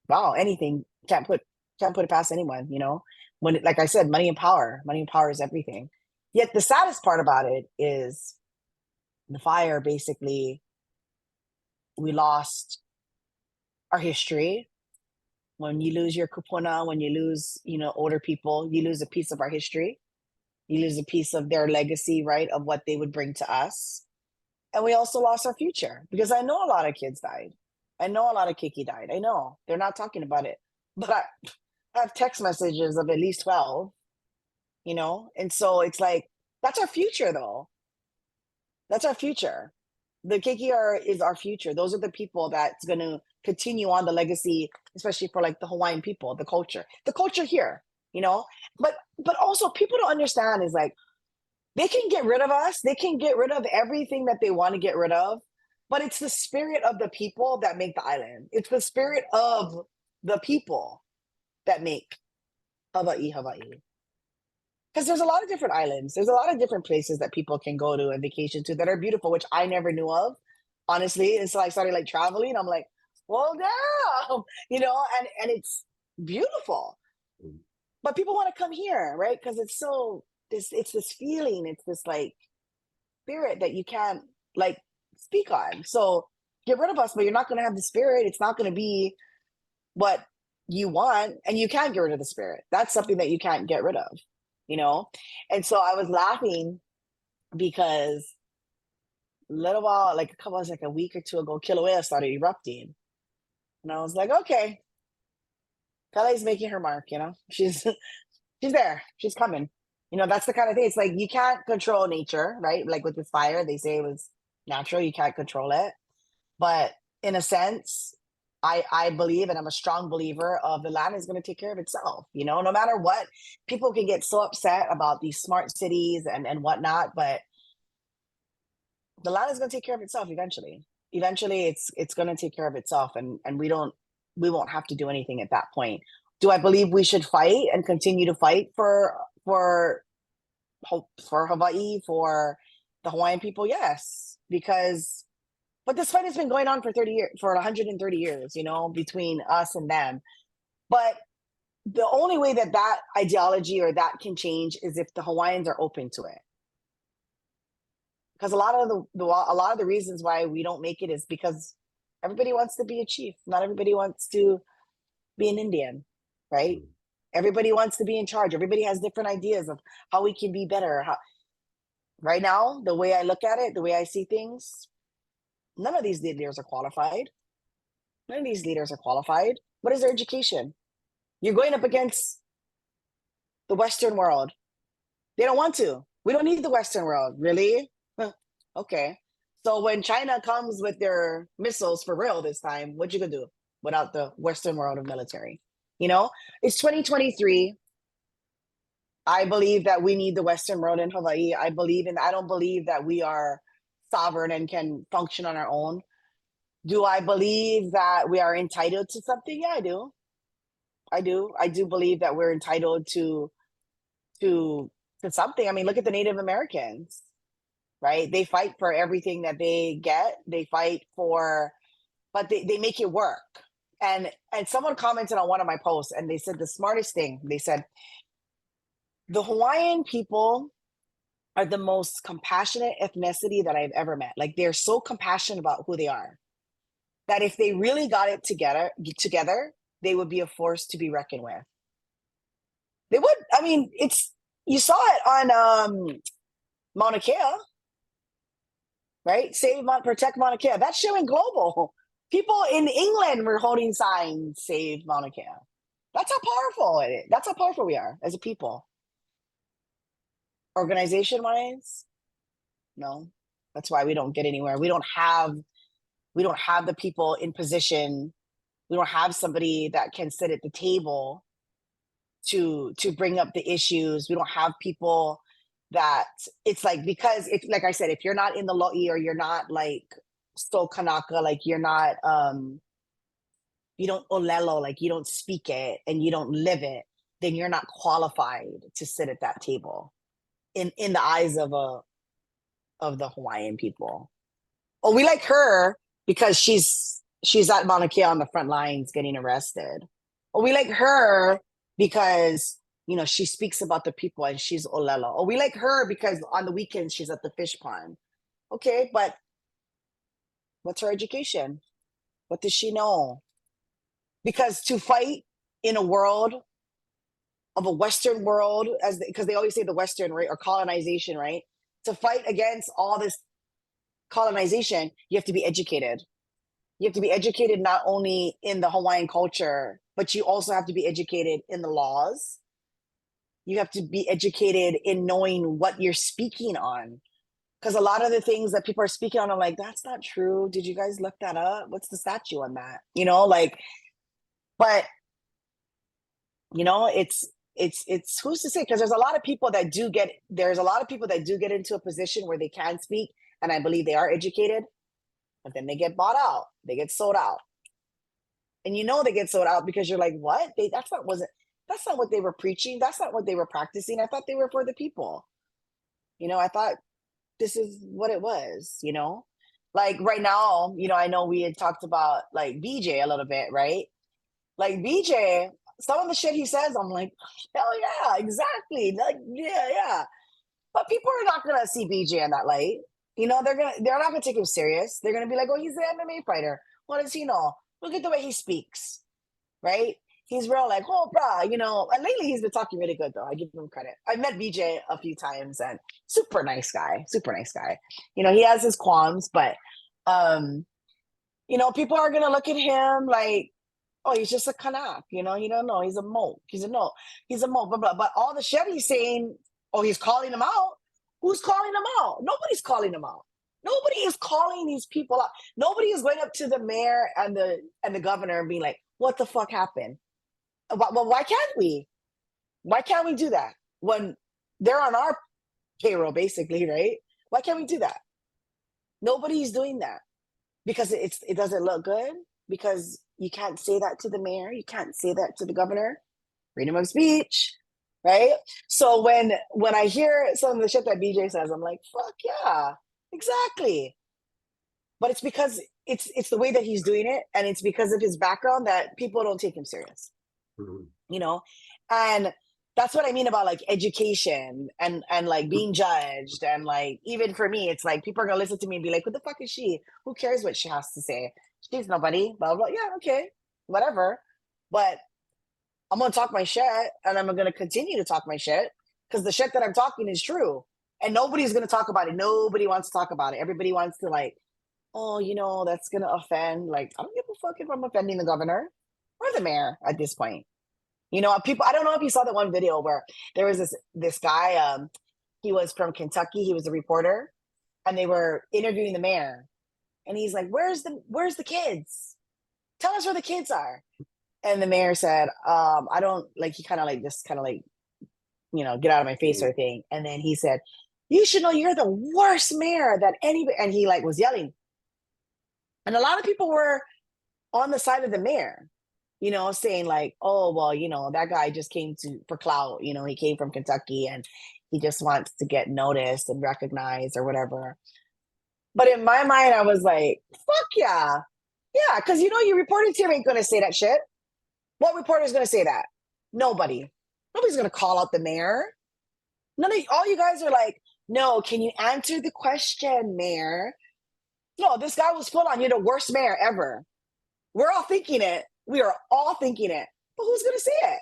wow, anything can't put it past anyone, you know. When like I said, money and power is everything. Yet the saddest part about it is the fire. Basically, we lost our history. When you lose your kupuna, when you lose, you know, older people, you lose a piece of our history. You lose a piece of their legacy, right, of what they would bring to us. And we also lost our future because I know a lot of kids died. I know a lot of Kiki died. I know they're not talking about it, but I have text messages of at least 12, you know? And so it's like, that's our future though. That's our future. The Kiki is our future. Those are the people that's going to continue on the legacy, especially for like the Hawaiian people, the culture here, you know? But also people don't understand is like, they can get rid of us. They can get rid of everything that they want to get rid of, but it's the spirit of the people that make the island. It's the spirit of the people that make Hawaii, Hawaii. Because there's a lot of different islands. There's a lot of different places that people can go to and vacation to that are beautiful, which I never knew of, honestly. Until I started like traveling, I'm like, well, damn, you know, and it's beautiful. But people want to come here, right? Because it's so it's this feeling, it's this like spirit that you can't like speak on. So get rid of us, but you're not going to have the spirit. It's not going to be what you want, and you can't get rid of the spirit. That's something that you can't get rid of, you know? And so I was laughing because a little while, like a week or two ago, Kilauea started erupting. And I was like, okay, Pele's making her mark, you know? She's there. She's coming. You know, that's the kind of thing. It's like you can't control nature, right? Like with this fire, they say it was natural. You can't control it. But in a sense, I believe, and I'm a strong believer of the land is going to take care of itself. You know, no matter what, people can get so upset about these smart cities and whatnot, but the land is going to take care of itself eventually. Eventually, it's going to take care of itself, and we won't have to do anything at that point. Do I believe we should fight and continue to fight for Hawaii, for the Hawaiian people? Yes, because but this fight has been going on for 30 years, for 130 years, you know, between us and them. But the only way that that ideology or that can change is if the Hawaiians are open to it. Because a lot of the reasons why we don't make it is because everybody wants to be a chief. Not everybody wants to be an Indian, right? Everybody wants to be in charge. Everybody has different ideas of how we can be better. Right now, the way I look at it, the way I see things, none of these leaders are qualified. None of these leaders are qualified. What is their education? You're going up against the Western world. They don't want to. We don't need the Western world. Really? Okay. So when China comes with their missiles for real this time, what you gonna do without the Western world of military? You know, it's 2023. I believe that we need the Western world in Hawaii. I don't believe that we are sovereign and can function on our own. Do I believe that we are entitled to something? Yeah, I do. I do believe that we're entitled to something. I mean, look at the Native Americans, right? They fight for everything that they get. They fight for, but they make it work. And someone commented on one of my posts and they said the smartest thing. They said, the Hawaiian people are the most compassionate ethnicity that I've ever met. Like they're so compassionate about who they are that if they really got it together, they would be a force to be reckoned with. They would. I mean, you saw it on Mauna Kea, right? Protect Mauna Kea. That's showing global. People in England were holding signs, save Mauna Kea. That's how powerful it is. That's how powerful we are as a people. Organization wise, no. That's why we don't get anywhere. We don't have the people in position. We don't have somebody that can sit at the table to bring up the issues. We don't have people that it's like, because if, like I said, if you're not in the lo'i or you're not like so kanaka, like you're not you don't olelo, like you don't speak it and you don't live it, then you're not qualified to sit at that table in the eyes of the Hawaiian people. Oh, we like her because she's at Mauna Kea on the front lines getting arrested. Or we like her because, you know, she speaks about the people and she's olelo. Or we like her because on the weekends she's at the fish pond. Okay, but what's her education? What does she know? Because to fight in a world of a Western world, because they always say the Western, right, or colonization, right? To fight against all this colonization, you have to be educated. You have to be educated not only in the Hawaiian culture, but you also have to be educated in the laws. You have to be educated in knowing what you're speaking on. Because a lot of the things that people are speaking on, I'm like, that's not true. Did you guys look that up? What's the statute on that? You know, like, but you know, it's who's to say? Because there's a lot of people that do get into a position where they can speak, and I believe they are educated, but then they get bought out, they get sold out. And you know they get sold out because you're like, what? That's not what they were preaching. That's not what they were practicing. I thought they were for the people. You know, I thought this is what it was, you know? Like right now, you know, I know we had talked about like BJ a little bit, right? Like BJ, some of the shit he says, I'm like, hell yeah, exactly. Like, yeah. But people are not gonna see BJ in that light. You know, they're not gonna take him serious. They're gonna be like, oh, he's an MMA fighter. What does he know? Look at the way he speaks, right? He's real like, oh, brah, you know. And lately he's been talking really good though. I give him credit. I met BJ a few times and super nice guy. You know, he has his qualms, but you know, people are gonna look at him like, oh, he's just a Kanak, you know, you don't know, he's a moke, he's a moke, blah, blah. But all the shit he's saying, oh, he's calling them out. Who's calling them out? Nobody's calling them out. Nobody is calling these people out. Nobody is going up to the mayor and the governor and being like, what the fuck happened? Well, why can't we? Why can't we do that when they're on our payroll, basically, right? Why can't we do that? Nobody's doing that because it doesn't look good, because you can't say that to the mayor, you can't say that to the governor. Freedom of speech, right? So when I hear some of the shit that BJ says, I'm like, fuck yeah, exactly. But it's because it's the way that he's doing it, and it's because of his background that people don't take him serious. Mhm. you know? And that's what I mean about like education and like being judged. And like, even for me, it's like people are gonna listen to me and be like, who the fuck is she? Who cares what she has to say? She's nobody, blah, blah. Yeah, okay, whatever. But I'm gonna talk my shit, and I'm gonna continue to talk my shit because the shit that I'm talking is true. And nobody's gonna talk about it. Nobody wants to talk about it. Everybody wants to like, oh, that's gonna offend. Like, I don't give a fuck if I'm offending the governor or the mayor at this point. People. I don't know if you saw the one video where there was this guy. He was from Kentucky. He was a reporter, and they were interviewing the mayor. And he's like, "Where's the kids? Tell us where the kids are." And the mayor said, "I don't like." He kind of like just kind of like, get out of my face sort of thing. And then he said, "You should know you're the worst mayor that anybody." And he like was yelling, and a lot of people were on the side of the mayor, saying like, oh, well, that guy just came for clout. He came from Kentucky and he just wants to get noticed and recognized or whatever. But in my mind, I was like, fuck yeah. Yeah, because your reporters here ain't gonna say that shit. What reporter is gonna say that? Nobody. Nobody's gonna call out the mayor. All you guys are like, no, can you answer the question, mayor? No, this guy was full on, you're the worst mayor ever. We're all thinking it. We are all thinking it. But who's going to say it?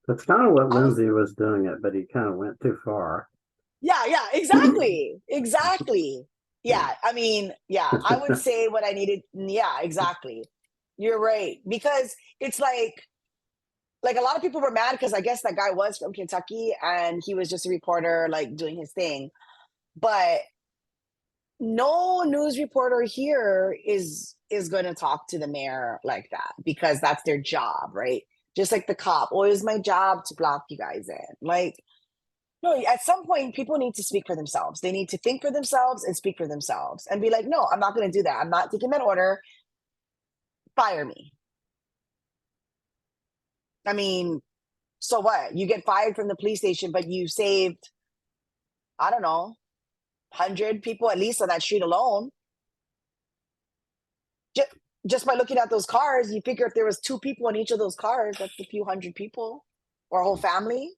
That's kind of what I was, Lindsay was doing it, but he kind of went too far. yeah, exactly. Exactly. Yeah. I mean, yeah, I would say what I needed. Yeah, exactly. You're right. Because it's like a lot of people were mad because I guess that guy was from Kentucky and he was just a reporter, like doing his thing. But no news reporter here is going to talk to the mayor like that because that's their job, right? Just like the cop, oh, it's my job to block you guys in. Like, no, at some point, people need to speak for themselves. They need to think for themselves and speak for themselves and be like, no, I'm not going to do that. I'm not taking that order. Fire me. I mean, so what? You get fired from the police station, but you saved, I don't know, 100 people at least on that street alone. Just by looking at those cars, you figure if there was 2 people in each of those cars, that's a few hundred people or a whole family,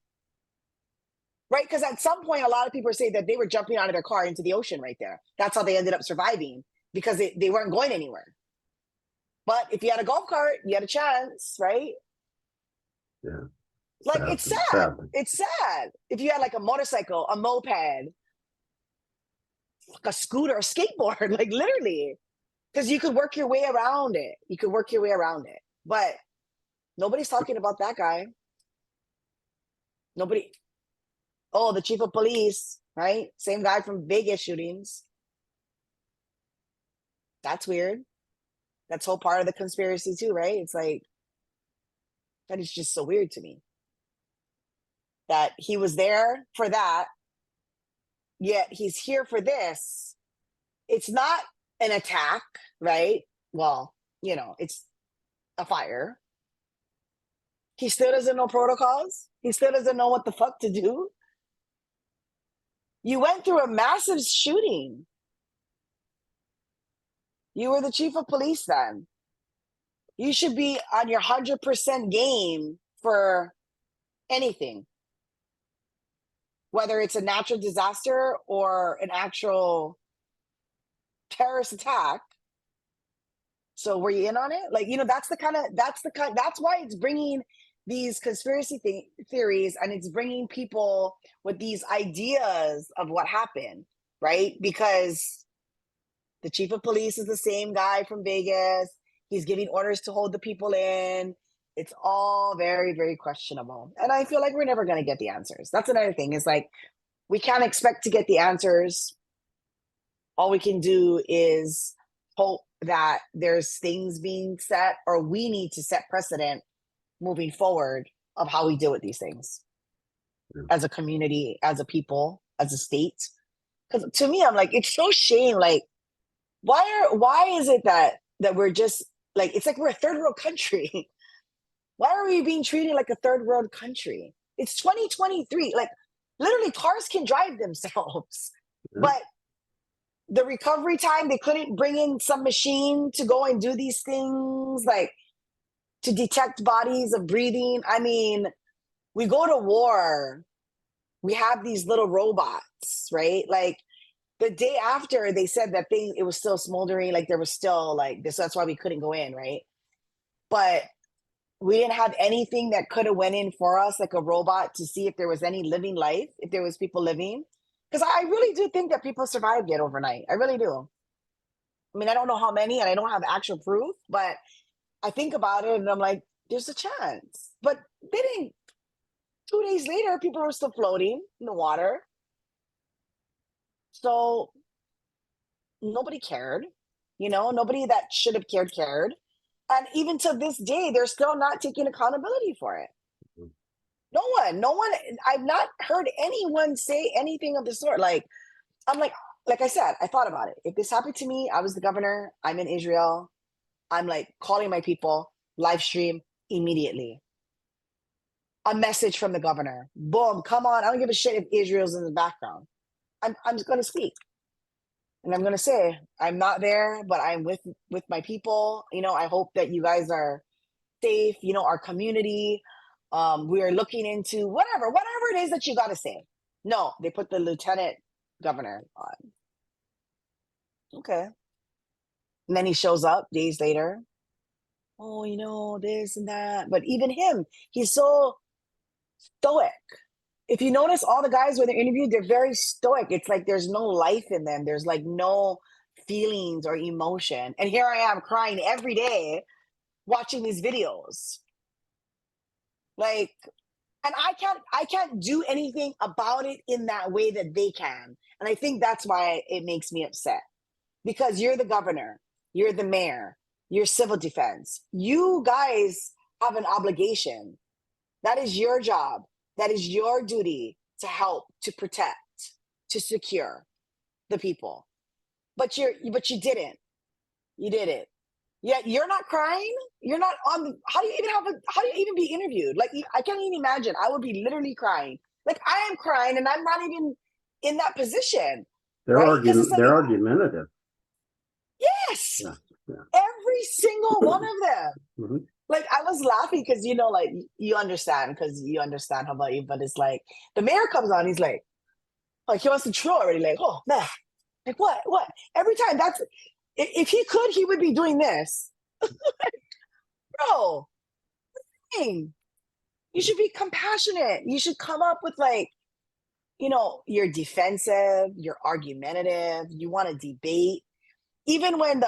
right? Because at some point, a lot of people say that they were jumping out of their car into the ocean right there. That's how they ended up surviving because they weren't going anywhere. But if you had a golf cart, you had a chance, right? Yeah. Like, it's sad. Sadly. It's sad. If you had like a motorcycle, a moped, like a scooter, a skateboard, like literally. Because you could work your way around it. You could work your way around it. But nobody's talking about that guy. Nobody. Oh, the chief of police, right? Same guy from Vegas shootings. That's weird. That's whole part of the conspiracy too, right? It's like, that is just so weird to me. That he was there for that, yet he's here for this. It's not an attack, right? Well, it's a fire. He still doesn't know protocols. He still doesn't know what the fuck to do. You went through a massive shooting. You were the chief of police then. You should be on your 100% game for anything, whether it's a natural disaster or an actual terrorist attack. So were you in on it? Like, that's why it's bringing these conspiracy theories, and it's bringing people with these ideas of what happened, right? Because the chief of police is the same guy from Vegas. He's giving orders to hold the people in. It's all very, very questionable. And I feel like we're never going to get the answers. That's another thing. Is like, we can't expect to get the answers. All we can do is hope that there's things being set, or we need to set precedent moving forward of how we deal with these things as a community, as a people, as a state. Because to me, I'm like, it's so shame. Like, why is it that we're just like, it's like we're a third world country. Why are we being treated like a third world country? It's 2023. Like, literally, cars can drive themselves. But the recovery time, they couldn't bring in some machine to go and do these things. Like, to detect bodies of breathing. I mean, we go to war. We have these little robots, right? Like the day after they said that thing, it was still smoldering. Like there was still like this. That's why we couldn't go in, right? But we didn't have anything that could have went in for us, like a robot, to see if there was any living life, if there was people living. Because I really do think that people survived it overnight. I really do. I mean, I don't know how many, and I don't have actual proof, but I think about it and I'm like, there's a chance. But they didn't. 2 days later, people were still floating in the water. So nobody cared, nobody that should have cared. And even to this day, they're still not taking accountability for it. No one, I've not heard anyone say anything of the sort. Like, I'm like I said, I thought about it. If this happened to me, I was the governor, I'm in Israel, I'm like calling my people, live stream immediately. A message from the governor. Boom, come on. I don't give a shit if Israel's in the background. I'm just going to speak. And I'm going to say, I'm not there, but I'm with my people. I hope that you guys are safe, our community. We are looking into whatever it is that you got to say. No, they put the lieutenant governor on. Okay. And then he shows up days later. Oh, this and that. But even him, he's so stoic. If you notice, all the guys when they're interviewed, they're very stoic. It's like there's no life in them. There's like no feelings or emotion. And here I am crying every day watching these videos. Like, and I can't do anything about it in that way that they can. And I think that's why it makes me upset. Because you're the governor, you're the mayor, you're civil defense. You guys have an obligation. That is your job. That is your duty to help, to protect, to secure the people. But you didn't. You did it. Yet you're not crying. You're not on the. How do you even be interviewed? Like I can't even imagine. I would be literally crying. Like I am crying, and I'm not even in that position. They're right? Like, they're argumentative. Yes. Yeah. Every single one of them. Mm-hmm. Like I was laughing because like you understand Hawaii, but it's like the mayor comes on, he's like he wants to troll already, like, oh man, like what? Every time that's if he could, he would be doing this. Bro, dang, you should be compassionate. You should come up with like, you're defensive, you're argumentative, you want to debate. Even when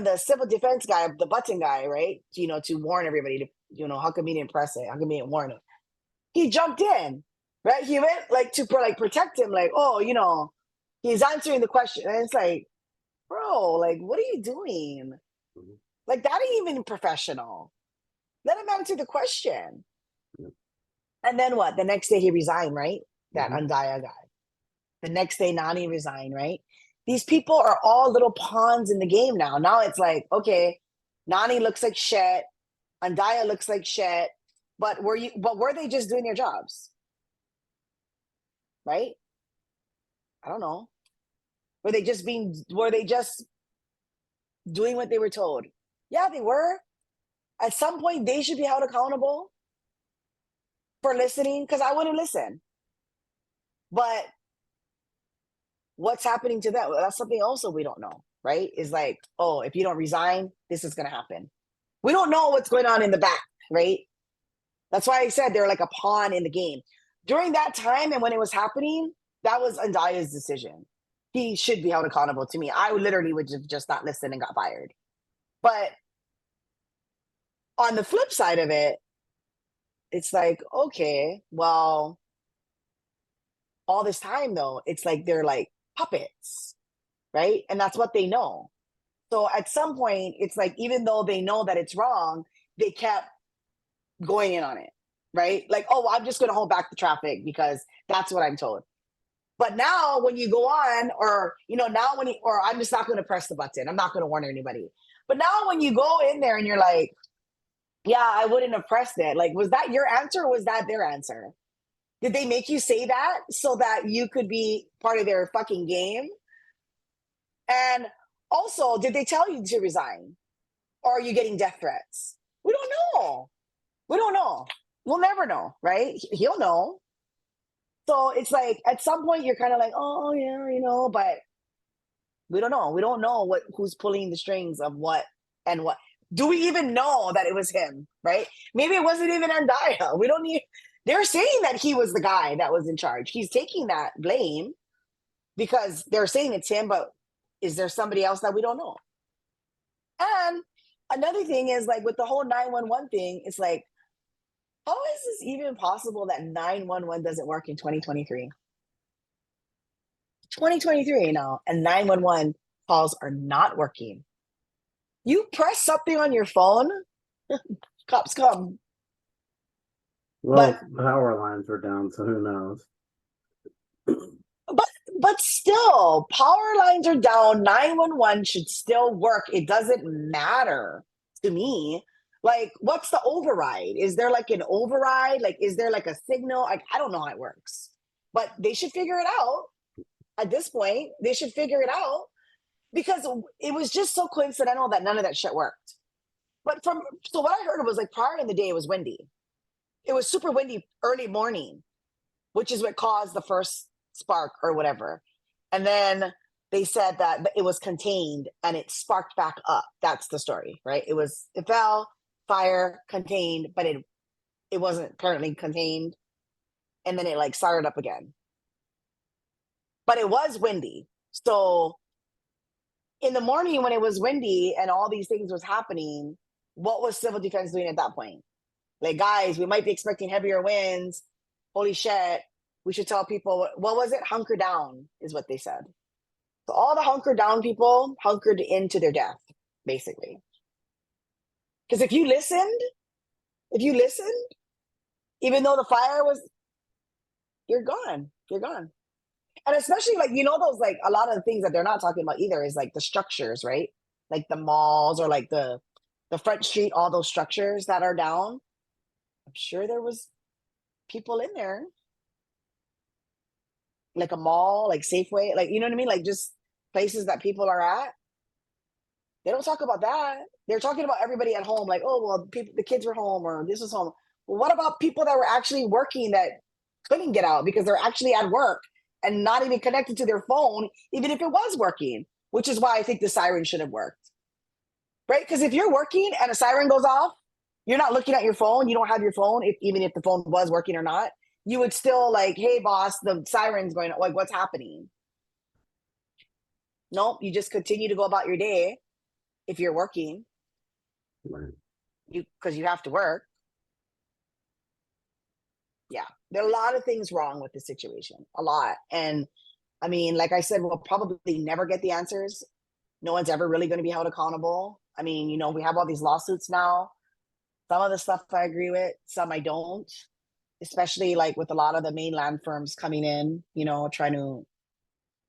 the civil defense guy, the button guy, right, to warn everybody to, how come he didn't press it? How come he didn't warn him? He jumped in, right? He went like to protect him, like, oh, he's answering the question. And it's like, bro, like, what are you doing? Mm-hmm. Like, that ain't even professional. Let him answer the question. Mm-hmm. And then what? The next day he resigned, right? That mm-hmm. Andaya guy. The next day Lani resigned, right? These people are all little pawns in the game now. Now it's like, okay, Lani looks like shit. Andaya looks like shit. But were they just doing their jobs? Right? I don't know. Were they just doing what they were told? Yeah, they were. At some point, they should be held accountable for listening, because I wouldn't listen. But what's happening to them? That's something also we don't know, right? Is like, oh, if you don't resign, this is going to happen. We don't know what's going on in the back, right? That's why I said they're like a pawn in the game. During that time and when it was happening, that was Andaya's decision. He should be held accountable to me. I literally would just not listen and got fired. But on the flip side of it, it's like, okay, well, all this time though, it's like they're like puppets, right? And that's what they know. So at some point, it's like, even though they know that it's wrong, they kept going in on it, right? Like, oh, I'm just going to hold back the traffic because that's what I'm told. But now when you go on, or, or I'm just not going to press the button. I'm not going to warn anybody. But now when you go in there and you're like, yeah, I wouldn't have pressed it. Like, was that your answer or was that their answer? Did they make you say that so that you could be part of their fucking game? And also, did they tell you to resign? Or are you getting death threats? We don't know. We don't know. We'll never know, right? He'll know. So it's like at some point you're kind of like, oh yeah, but we don't know. We don't know who's pulling the strings of what and what. Do we even know that it was him? Right? Maybe it wasn't even Andaya. We don't need. They're saying that he was the guy that was in charge. He's taking that blame because they're saying it's him, but is there somebody else that we don't know? And another thing is like with the whole 911 thing, it's like, how is this even possible that 911 doesn't work in 2023? 2023 now, and 911 calls are not working. You press something on your phone, cops come. Well, power lines were down, so who knows? But still, power lines are down. 911 should still work. It doesn't matter to me. Like, what's the override? Is there like an override? Like, is there like a signal? Like, I don't know how it works, but they should figure it out. At this point, they should figure it out because it was just so coincidental that none of that shit worked. But so what I heard was like prior in the day, it was windy. It was super windy early morning, which is what caused the first spark or whatever. And then they said that it was contained and it sparked back up. That's the story, right? It fell, fire, contained, but it wasn't apparently contained. And then it like started up again. But it was windy. So in the morning when it was windy and all these things was happening, what was civil defense doing at that point? Like, guys, we might be expecting heavier winds. Holy shit. We should tell people, what was it? Hunker down is what they said. So all the hunker down people hunkered into their death, basically. Because if you listened, even though the fire was, you're gone. You're gone. And especially like, those like a lot of the things that they're not talking about either is like the structures, right? Like the malls or like the front street, all those structures that are down. I'm sure there was people in there. Like a mall, like Safeway, like, you know what I mean? Like just places that people are at. They don't talk about that. They're talking about everybody at home, like, oh, well, the kids were home or this was home. Well, what about people that were actually working that couldn't get out because they're actually at work and not even connected to their phone, even if it was working, which is why I think the siren should have worked. Right? Because if you're working and a siren goes off, you're not looking at your phone. You don't have your phone, even if the phone was working or not. You would still like, hey, boss, the siren's going on. Like, what's happening? Nope. You just continue to go about your day if you're working. Right. Because you have to work. Yeah. There are a lot of things wrong with the situation. A lot. And I mean, like I said, we'll probably never get the answers. No one's ever really going to be held accountable. I mean, we have all these lawsuits now. Some of the stuff I agree with, some I don't. Especially like with a lot of the mainland firms coming in, trying to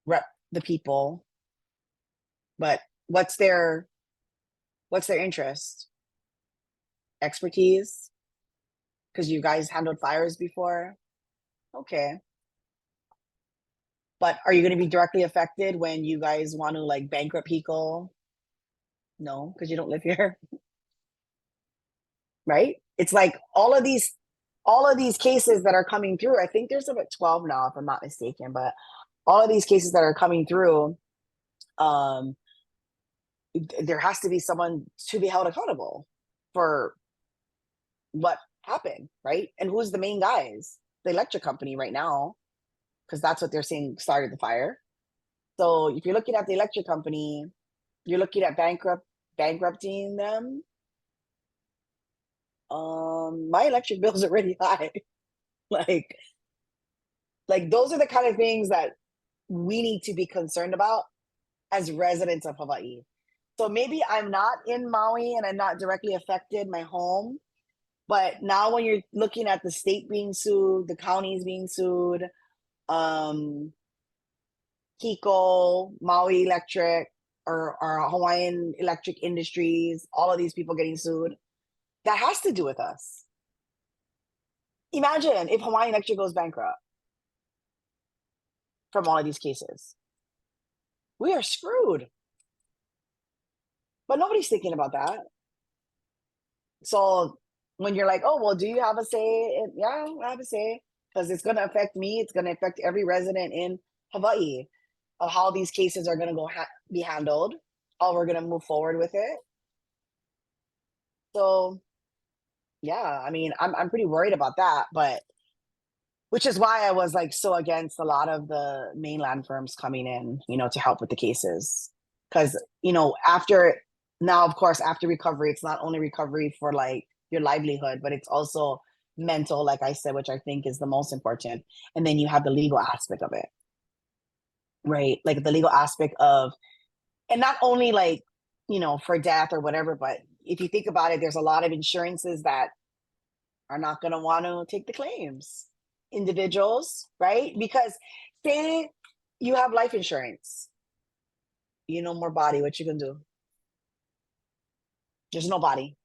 rep the people. But what's their interest? Expertise? Because you guys handled fires before? Okay. But are you going to be directly affected when you guys want to like bankrupt people? No, because you don't live here. Right? It's like all of these cases that are coming through. I think there's about 12 now, if I'm not mistaken, but all of these cases that are coming through, there has to be someone to be held accountable for what happened, right? And who's the main guys? The electric company right now, because that's what they're saying started the fire. So if you're looking at the electric company, you're looking at bankrupting them. My electric bills are really high. like those are the kind of things that we need to be concerned about as residents of Hawaii. So maybe I'm not in Maui and I'm not directly affected, my home. But now when you're looking at the state being sued, the counties being sued, Hiko, Maui Electric, or Hawaiian Electric Industries, all of these people getting sued, that has to do with us. Imagine if Hawaiian Electric goes bankrupt from all of these cases. We are screwed. But nobody's thinking about that. So when you're like, oh, well, do you have a say? Yeah, I have a say because it's going to affect me. It's going to affect every resident in Hawaii of how these cases are going to be handled, how we're going to move forward with it. So, yeah, I mean, I'm pretty worried about that, but which is why I was like so against a lot of the mainland firms coming in, to help with the cases. Because, after now, of course, after recovery, it's not only recovery for like your livelihood, but it's also mental, like I said, which I think is the most important. And then you have the legal aspect of it, right? Like the legal aspect of, and not only like, for death or whatever, but if you think about it, there's a lot of insurances that are not going to want to take the claims. Individuals, right? Because say you have life insurance, more body, what you can do? There's no body.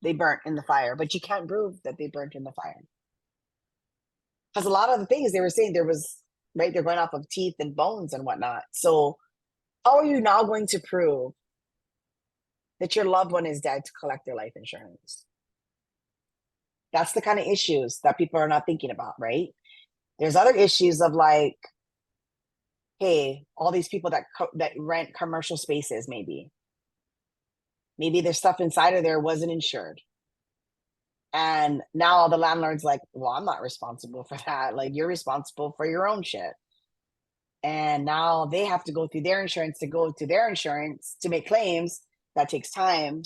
They burnt in the fire, but you can't prove that they burnt in the fire. Because a lot of the things they were saying there was, right, they're going off of teeth and bones and whatnot. So how are you now going to prove that your loved one is dead to collect their life insurance? That's the kind of issues that people are not thinking about, right? There's other issues of like, hey, all these people that rent commercial spaces, maybe there's stuff inside of there wasn't insured, and now the landlord's like, well, I'm not responsible for that. Like, you're responsible for your own shit. And now they have to go through their insurance to make claims. That takes time,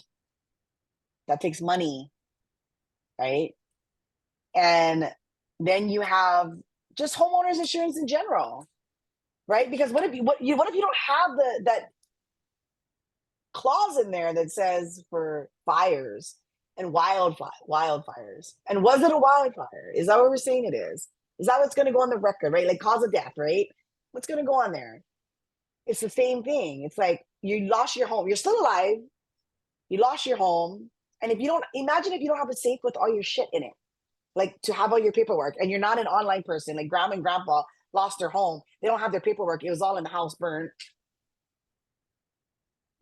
that takes money, right? And then you have just homeowners insurance in general, right? Because what if you don't have that clause in there that says for fires and wildfires? And was it a wildfire? Is that what we're saying it is? Is that what's going to go on the record, right? Like cause of death, right? What's going to go on there? It's the same thing. It's like you lost your home. You're still alive. You lost your home. And if you don't have a safe with all your shit in it, like to have all your paperwork, and you're not an online person, like grandma and grandpa lost their home. They don't have their paperwork. It was all in the house burned.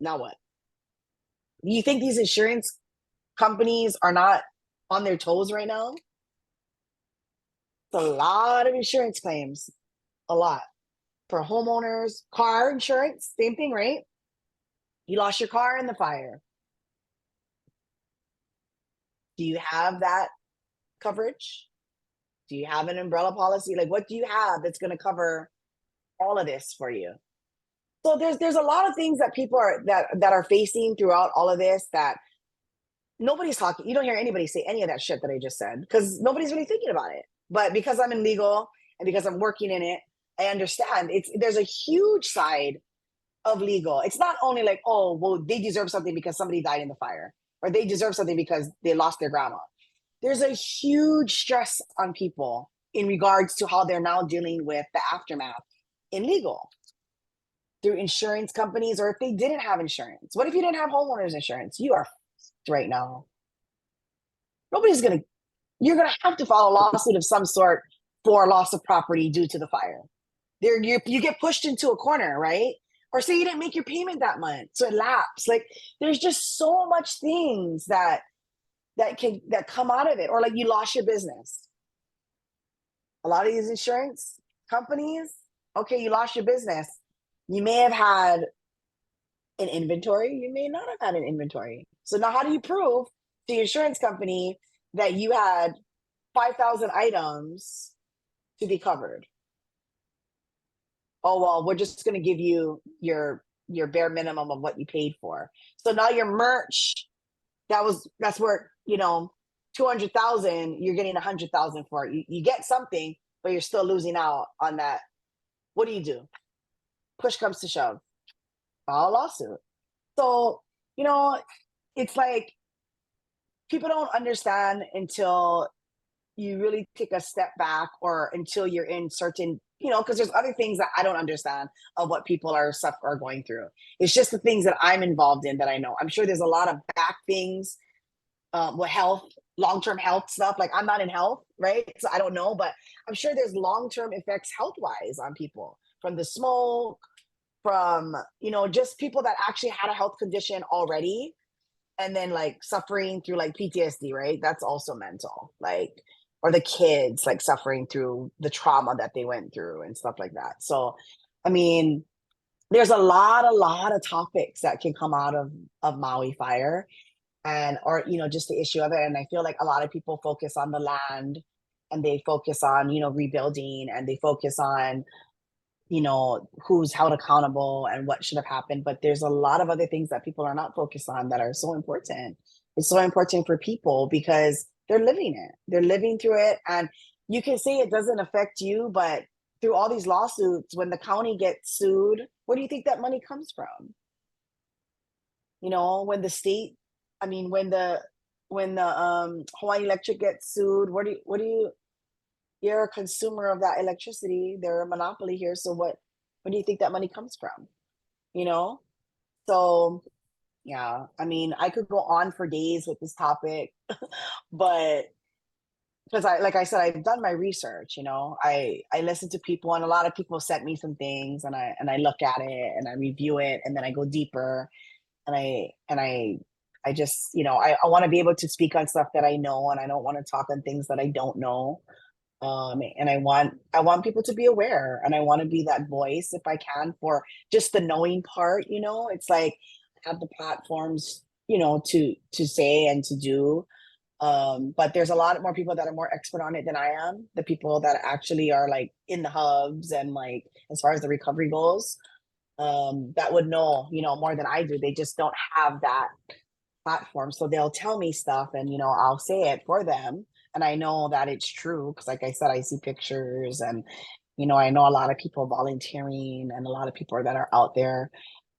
Now what? You think these insurance companies are not on their toes right now? It's a lot of insurance claims, a lot for homeowners, car insurance, same thing, right? You lost your car in the fire. Do you have that coverage? Do you have an umbrella policy? Like, what do you have that's going to cover all of this for you? So there's a lot of things that people are facing throughout all of this that nobody's talking. You don't hear anybody say any of that shit that I just said because nobody's really thinking about it. But because I'm in legal and because I'm working in it, I understand there's a huge side of legal. It's not only like, oh, well, they deserve something because somebody died in the fire, or they deserve something because they lost their grandma. There's a huge stress on people in regards to how they're now dealing with the aftermath in legal through insurance companies, or if they didn't have insurance. What if you didn't have homeowners insurance? You are right now. You're going to have to file a lawsuit of some sort for loss of property due to the fire. You get pushed into a corner, right? Or say you didn't make your payment that month, so it lapsed. Like, there's just so much things that come out of it. Or like you lost your business. A lot of these insurance companies, okay, you lost your business. You may have had an inventory. You may not have had an inventory. So now how do you prove to the insurance company that you had 5,000 items to be covered? Oh, well, we're just going to give you your bare minimum of what you paid for. So now your merch, that's where, 200,000, you're getting 100,000 for it. You get something, but you're still losing out on that. What do? Push comes to shove, file a lawsuit. So, it's like people don't understand until you really take a step back, or until you're in certain, because there's other things that I don't understand of what people are going through. It's just the things that I'm involved in that I know. I'm sure there's a lot of back things with health, long-term health stuff. Like, I'm not in health, right? So I don't know, but I'm sure there's long-term effects health-wise on people from the smoke, from, just people that actually had a health condition already. and then like suffering through like PTSD, right? That's also mental, like, or the kids like suffering through the trauma that they went through and stuff like that. So, I mean, there's a lot of topics that can come out of Maui fire, and or just the issue of it. And I feel like a lot of people focus on the land, and they focus on rebuilding, and they focus on who's held accountable and what should have happened. But there's a lot of other things that people are not focused on that are so important. It's so important for people because they're living it. They're living through it. And you can say it doesn't affect you, but through all these lawsuits, when the county gets sued, where do you think that money comes from? When the state, I mean, when the Hawaii Electric gets sued, what do you you're a consumer of that electricity. They're a monopoly here. So where do you think that money comes from? You know? So yeah, I mean, I could go on for days with this topic, but because like I said, I've done my research, I listen to people, and a lot of people sent me some things, and I look at it and I review it, and then I go deeper, and I just, I want to be able to speak on stuff that I know, and I don't want to talk on things that I don't know. And I want people to be aware, and I want to be that voice if I can for just the knowing part. It's like I have the platforms, to say and to do. But there's a lot more people that are more expert on it than I am. The people that actually are like in the hubs and like as far as the recovery goes, that would know, more than I do. They just don't have that platform. So they'll tell me stuff, and I'll say it for them. And I know that it's true because, like I said, I see pictures, and I know a lot of people volunteering and a lot of people that are out there.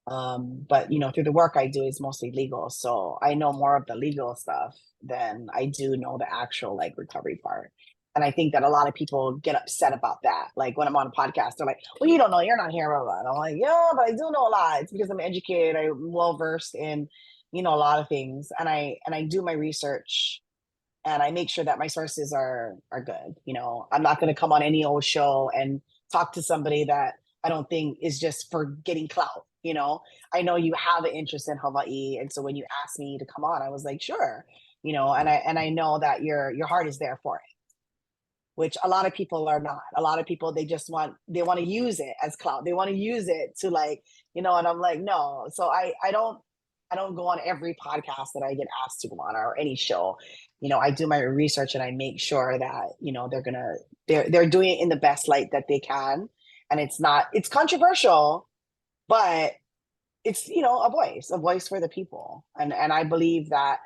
But through the work I do is mostly legal. So I know more of the legal stuff than I do know the actual like recovery part. And I think that a lot of people get upset about that. Like when I'm on a podcast, they're like, well, you don't know, you're not here, blah, blah. And I'm like, yeah, but I do know a lot. It's because I'm educated, I'm well versed in, a lot of things. And I do my research, and I make sure that my sources are good. I'm not going to come on any old show and talk to somebody that I don't think is just for getting clout. I know you have an interest in Hawaii, and so when you asked me to come on, I was like, sure. And I know that your heart is there for it, which a lot of people are not. A lot of people, they want to use it as clout. They want to use it to like, and I'm like, no. So I don't go on every podcast that I get asked to go on, or any show. I do my research, and I make sure that, they're doing it in the best light that they can. And it's controversial, but it's, a voice for the people. And I believe that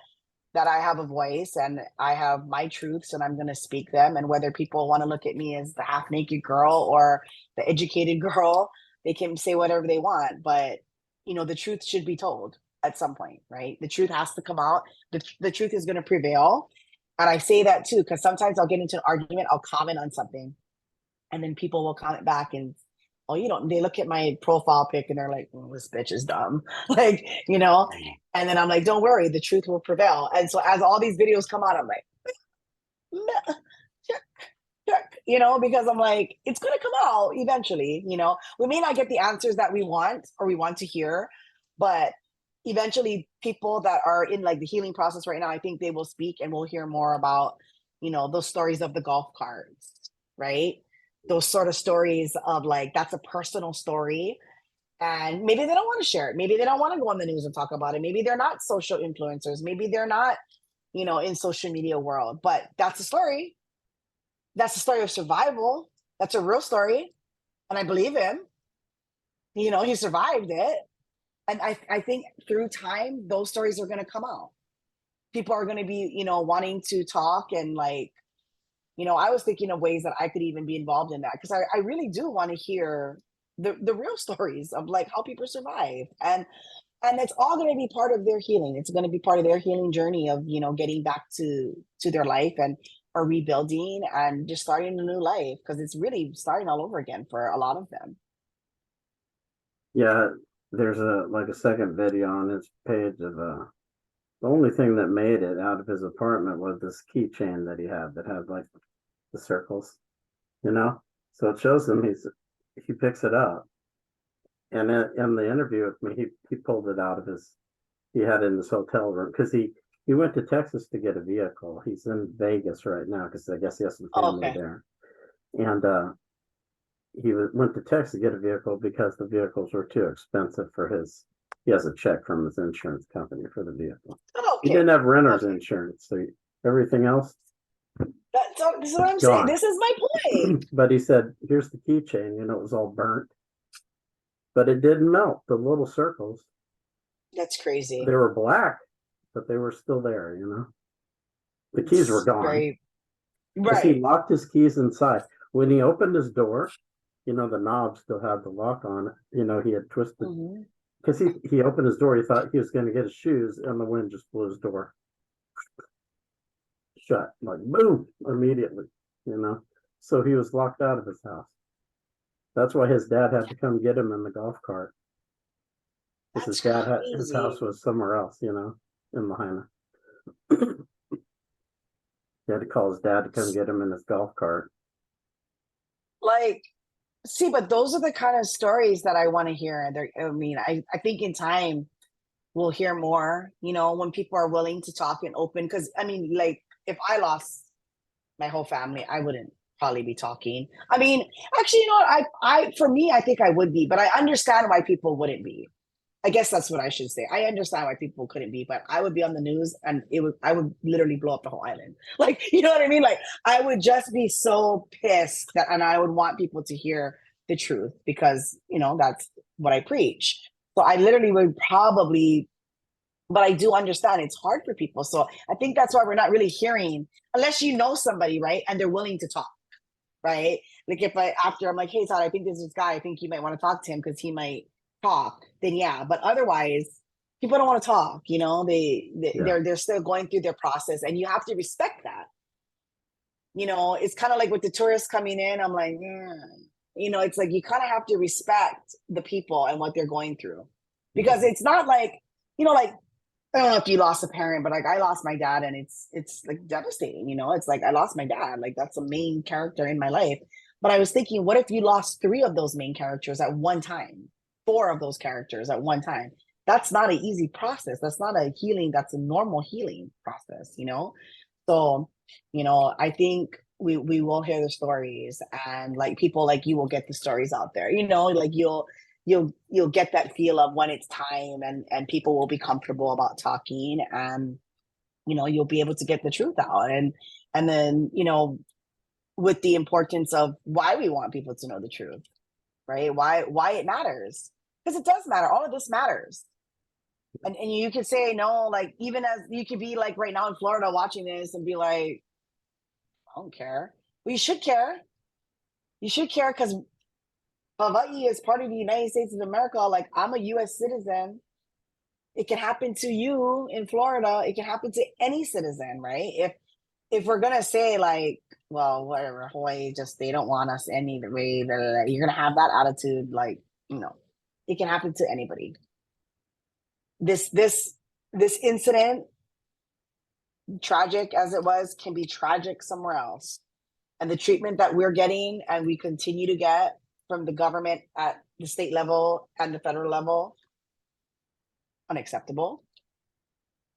I have a voice, and I have my truths, and I'm going to speak them. And whether people want to look at me as the half naked girl or the educated girl, they can say whatever they want. But, the truth should be told at some point, right? The truth has to come out. The truth is going to prevail. And I say that too, because sometimes I'll get into an argument, I'll comment on something, and then people will comment back and, oh, they look at my profile pic and they're like, oh, this bitch is dumb. Like, and then I'm like, don't worry, the truth will prevail. And so as all these videos come out, I'm like, no, check, check, because I'm like, it's going to come out eventually. We may not get the answers that we want or we want to hear, but eventually people that are in like the healing process right now, I think they will speak, and we'll hear more about, those stories of the golf carts, right? Those sort of stories of like, that's a personal story, and maybe they don't want to share it. Maybe they don't want to go on the news and talk about it. Maybe they're not social influencers. Maybe they're not, in social media world, but that's a story. That's a story of survival. That's a real story. And I believe him. He survived it. And I think through time, those stories are going to come out. People are going to be, wanting to talk, and like, I was thinking of ways that I could even be involved in that, because I really do want to hear the real stories of like how people survive. And it's all going to be part of their healing. It's going to be part of their healing journey of, getting back to their life, and or rebuilding, and just starting a new life, because it's really starting all over again for a lot of them. Yeah, there's a second video on his page of the only thing that made it out of his apartment was this keychain that he had like the circles, So it shows him he picks it up, and in the interview with me, he pulled it out of his he had in his hotel room because he went to Texas to get a vehicle. He's in Vegas right now because I guess he has some Oh, family okay. there. And went to Texas to get a vehicle because the vehicles were too expensive for his. He has a check from his insurance company for the vehicle. Oh, He okay. didn't have renter's Okay. insurance, so everything else That's what I'm saying. gone. This is my point. But he said, "Here's the keychain." You know, it was all burnt, but it didn't melt. The little circles, That's they crazy. were black, but they were still there. You know, the keys were It's gone very because he right. locked his keys inside. When he opened his door, you know, the knob still had the lock on it. You know, he had twisted Hmm. because he opened his door. He thought he was going to get his shoes, and the wind just blew his door shut, like boom, immediately. You know, so he was locked out of his house. That's why his dad had to come get him in the golf cart because his That's dad had his house crazy. was somewhere else. You know, in Lahaina. He had to call his dad to come get him in his golf cart. Like, see, but those are the kind of stories that I want to hear. I mean, I think in time we'll hear more, you know, when people are willing to talk and open. Because I mean, like, if I lost my whole family, I wouldn't probably be talking. I mean, actually, you know what? For me, I think I would be, but I understand why people wouldn't be. I guess that's what I should say. I understand why people couldn't be, but I would be on the news and I would literally blow up the whole island. Like, you know what I mean? Like, I would just be so pissed that, and I would want people to hear the truth because, you know, that's what I preach. So I literally would probably, but I do understand it's hard for people. So I think that's why we're not really hearing, unless you know somebody, right? And they're willing to talk, right? Like if after I'm like, hey Todd, I think this guy, I think you might want to talk to him because he might talk, then yeah. But otherwise, people don't want to talk, you know, Yeah, they're still going through their process and you have to respect that. You know, it's kind of like with the tourists coming in, I'm like, you know, it's like you kind of have to respect the people and what they're going through. Because yeah, it's not like, you know, like I don't know if you lost a parent, but like I lost my dad and it's like devastating, you know. It's like I lost my dad. Like that's a main character in my life. But I was thinking, what if you lost three of those main characters at one time? Four of those characters at one time. That's not an easy process. That's not a healing, that's a normal healing process, you know? So, you know, I think we will hear the stories and like people like you will get the stories out there, you know, like you'll get that feel of when it's time and people will be comfortable about talking and you know you'll be able to get the truth out and then you know with the importance of why we want people to know the truth, right? Why it matters, because it does matter, all of this matters. And you could say no, like even as you could be like right now in Florida watching this and be like, I don't care. Well, you should care. You should care because Hawaii is part of the United States of America. Like I'm a US citizen. It can happen to you in Florida. It can happen to any citizen, right? If we're gonna say like, well, whatever, Hawaii just they don't want us any way, blah, blah, blah, you're gonna have that attitude, like, you know, it can happen to anybody. This incident, tragic as it was, can be tragic somewhere else. And the treatment that we're getting and we continue to get from the government at the state level and the federal level, unacceptable.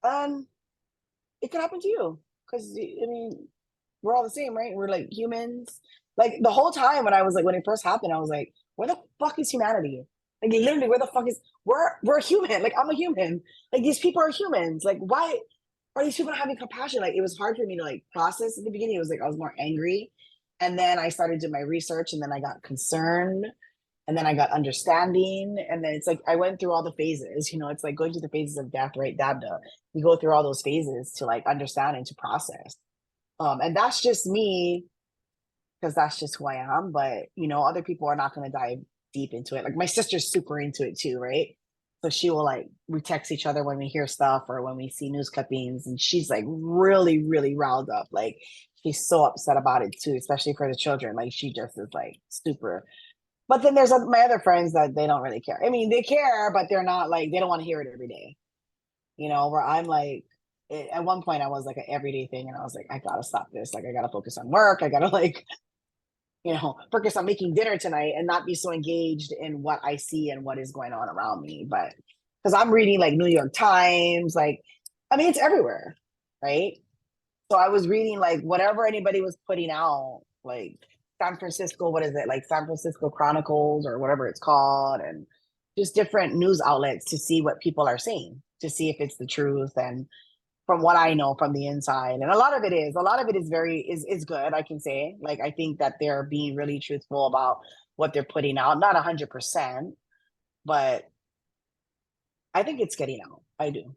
And it can happen to you because I mean we're all the same, right? We're like humans. Like the whole time when I was like when it first happened, I was like, where the fuck is humanity? Like literally, where the fuck is we're human? Like I'm a human. Like these people are humans. Like why are these people not having compassion? Like it was hard for me to like process at the beginning. It was like I was more angry, and then I started doing my research, and then I got concerned, and then I got understanding, and then it's like I went through all the phases. You know, it's like going through the phases of death, right? Dabda. You go through all those phases to like understand and to process. And that's just me because that's just who I am. But you know, other people are not going to dive deep into it. Like my sister's super into it too, right? So she will like we text each other when we hear stuff or when we see news clippings, and she's like really, really riled up. Like she's so upset about it too, especially for the children. Like she just is like super. But then there's my other friends that they don't really care. I mean, they care, but they're not like they don't want to hear it every day. You know, where I'm like, at one point I was like an everyday thing, and I was like, I gotta stop this. Like, I gotta focus on work. I gotta like, you know, focus on making dinner tonight and not be so engaged in what I see and what is going on around me. But because I'm reading like New York Times, like, I mean, it's everywhere, right? So I was reading like whatever anybody was putting out, like San Francisco, what is it, like San Francisco Chronicles or whatever it's called, and just different news outlets to see what people are saying, to see if it's the truth. And from what I know from the inside, and a lot of it is very is good. I can say, like, I think that they're being really truthful about what they're putting out, not 100%, but I think it's getting out. I do.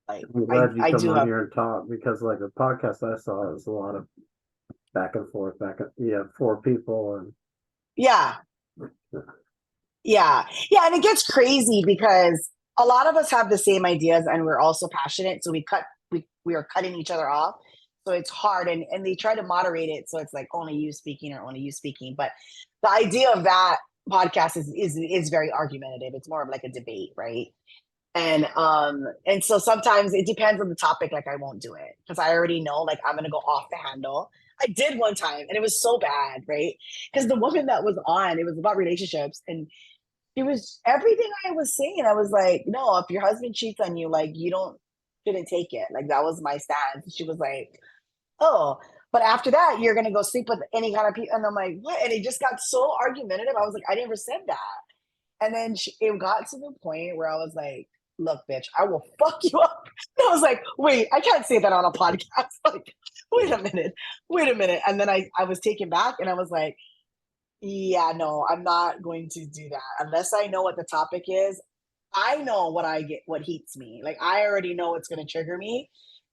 Like, I'm glad you I come do on have, here and talk because like the podcast I saw is a lot of back and forth, you have four people and yeah, yeah, yeah, and it gets crazy because a lot of us have the same ideas and we're also passionate, so we are cutting each other off. So it's hard, and they try to moderate it so it's like only you speaking or only you speaking. But the idea of that podcast is very argumentative. It's more of like a debate, right? And so sometimes it depends on the topic. Like I won't do it because I already know like I'm gonna go off the handle. I did one time and it was so bad, right? Because the woman that was on, it was about relationships, and it was everything I was saying. I was like, no, if your husband cheats on you, like you don't shouldn't take it. Like that was my stance. She was like, oh, but after that, you're gonna go sleep with any kind of people. And I'm like, what? And it just got so argumentative. I was like, I never said that. And then it got to the point where I was like, look, bitch, I will fuck you up. And I was like, wait, I can't say that on a podcast. Like, wait a minute. And then I was taken back and I was like, yeah, no, I'm not going to do that unless I know what the topic is. I know what I get, what heats me. Like I already know what's going to trigger me.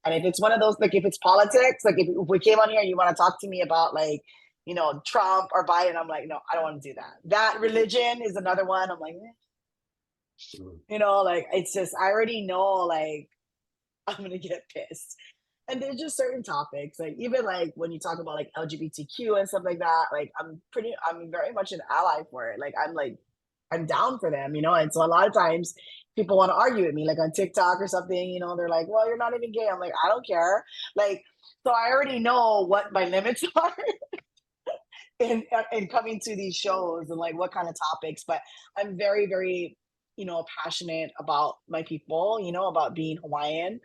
And if it's one of those, like if it's politics, like if we came on here and you want to talk to me about like, Trump or Biden, I'm like, no, I don't want to do that. That religion is another one. I'm like, like it's just, I already know, like I'm going to get pissed. And there's just certain topics, like even like when you talk about like LGBTQ and stuff like that, like I'm very much an ally for it. Like I'm down for them, and so a lot of times people want to argue with me, like on TikTok or something, they're like, well, you're not even gay. I'm like, I don't care. Like, so I already know what my limits are in coming to these shows and like what kind of topics, but I'm very, very, passionate about my people, about being Hawaiian,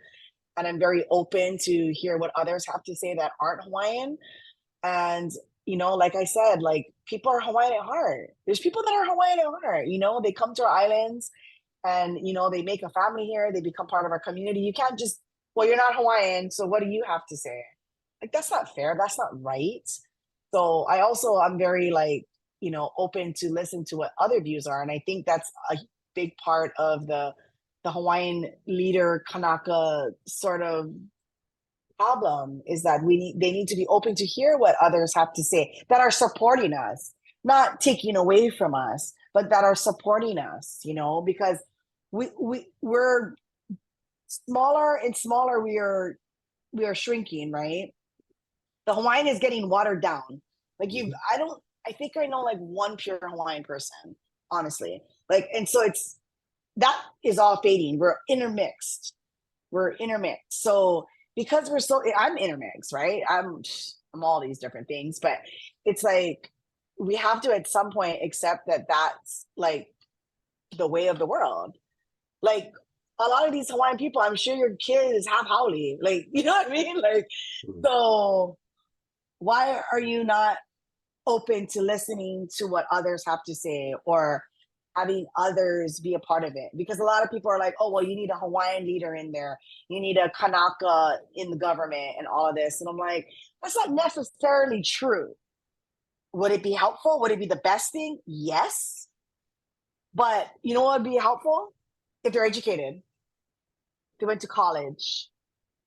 and I'm very open to hear what others have to say that aren't Hawaiian. And like I said, like people are Hawaiian at heart. There's people that are Hawaiian at heart. They come to our islands, and they make a family here. They become part of our community. You can't just, well, you're not Hawaiian, so what do you have to say? Like that's not fair. That's not right. So I'm very like open to listen to what other views are, and I think that's a big part of the Hawaiian leader Kanaka sort of problem, is that they need to be open to hear what others have to say that are supporting us, not taking away from us, but that are supporting us, because we're smaller and smaller. We are shrinking, right? The Hawaiian is getting watered down. Like I think I know like one pure Hawaiian person, honestly. Like, and so that is all fading. We're intermixed. So because I'm intermixed, right? I'm all these different things, but it's like we have to at some point accept that that's like the way of the world. Like a lot of these Hawaiian people, I'm sure your kid is half haole. Like, you know what I mean? Like, so why are you not open to listening to what others have to say, or having others be a part of it? Because a lot of people are like, oh, well, you need a Hawaiian leader in there. You need a Kanaka in the government and all of this. And I'm like, that's not necessarily true. Would it be helpful? Would it be the best thing? Yes. But you know what would be helpful? If they're educated, if they went to college,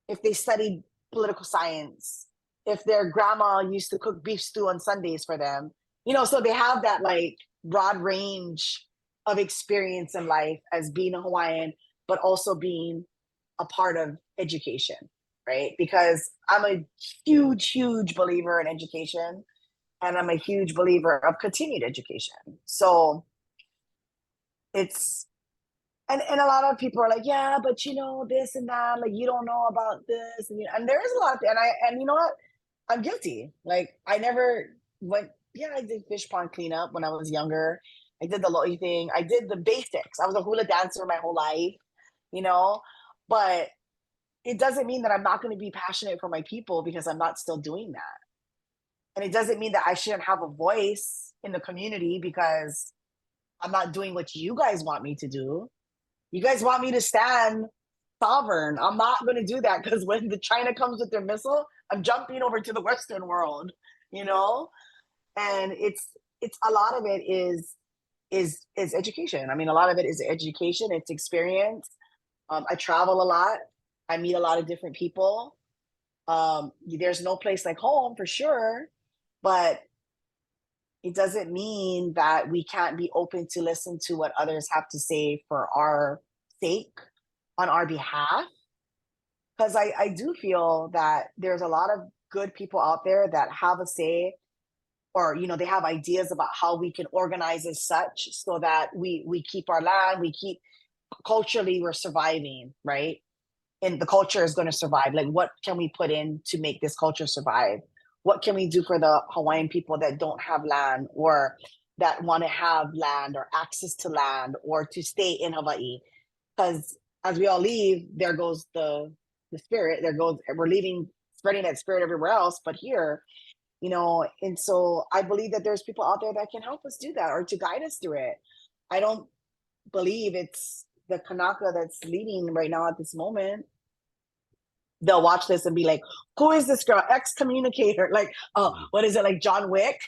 if they studied political science, if their grandma used to cook beef stew on Sundays for them, so they have that like broad range of experience in life as being a Hawaiian, but also being a part of education, right? Because I'm a huge, huge believer in education, and I'm a huge believer of continued education. So it's, and a lot of people are like, yeah, but this and that, like you don't know about this, and there is a lot of, and you know what, I'm guilty. Like I never went. Yeah, I did fish pond cleanup when I was younger. I did the Loi thing. I did the basics. I was a hula dancer my whole life, you know, but it doesn't mean that I'm not going to be passionate for my people because I'm not still doing that. And it doesn't mean that I shouldn't have a voice in the community because I'm not doing what you guys want me to do. You guys want me to stand sovereign. I'm not going to do that because when the China comes with their missile, I'm jumping over to the Western world, you know? And it's a lot of it is education. I mean, a lot of it is education, it's experience. I travel a lot. I meet a lot of different people. There's no place like home for sure, but it doesn't mean that we can't be open to listen to what others have to say for our sake, on our behalf. Because I do feel that there's a lot of good people out there that have a say, or they have ideas about how we can organize as such so that we keep our land, we keep culturally, we're surviving, right? And the culture is going to survive. Like, what can we put in to make this culture survive? What can we do for the Hawaiian people that don't have land, or that want to have land or access to land, or to stay in Hawaii? Because as we all leave, there goes the spirit. There goes, we're leaving, spreading that spirit everywhere else, but here, and so I believe that there's people out there that can help us do that, or to guide us through it. I don't believe it's the Kanaka that's leading right now at this moment. They'll watch this and be like, who is this girl? Excommunicator. Like, oh, what is it, like John Wick?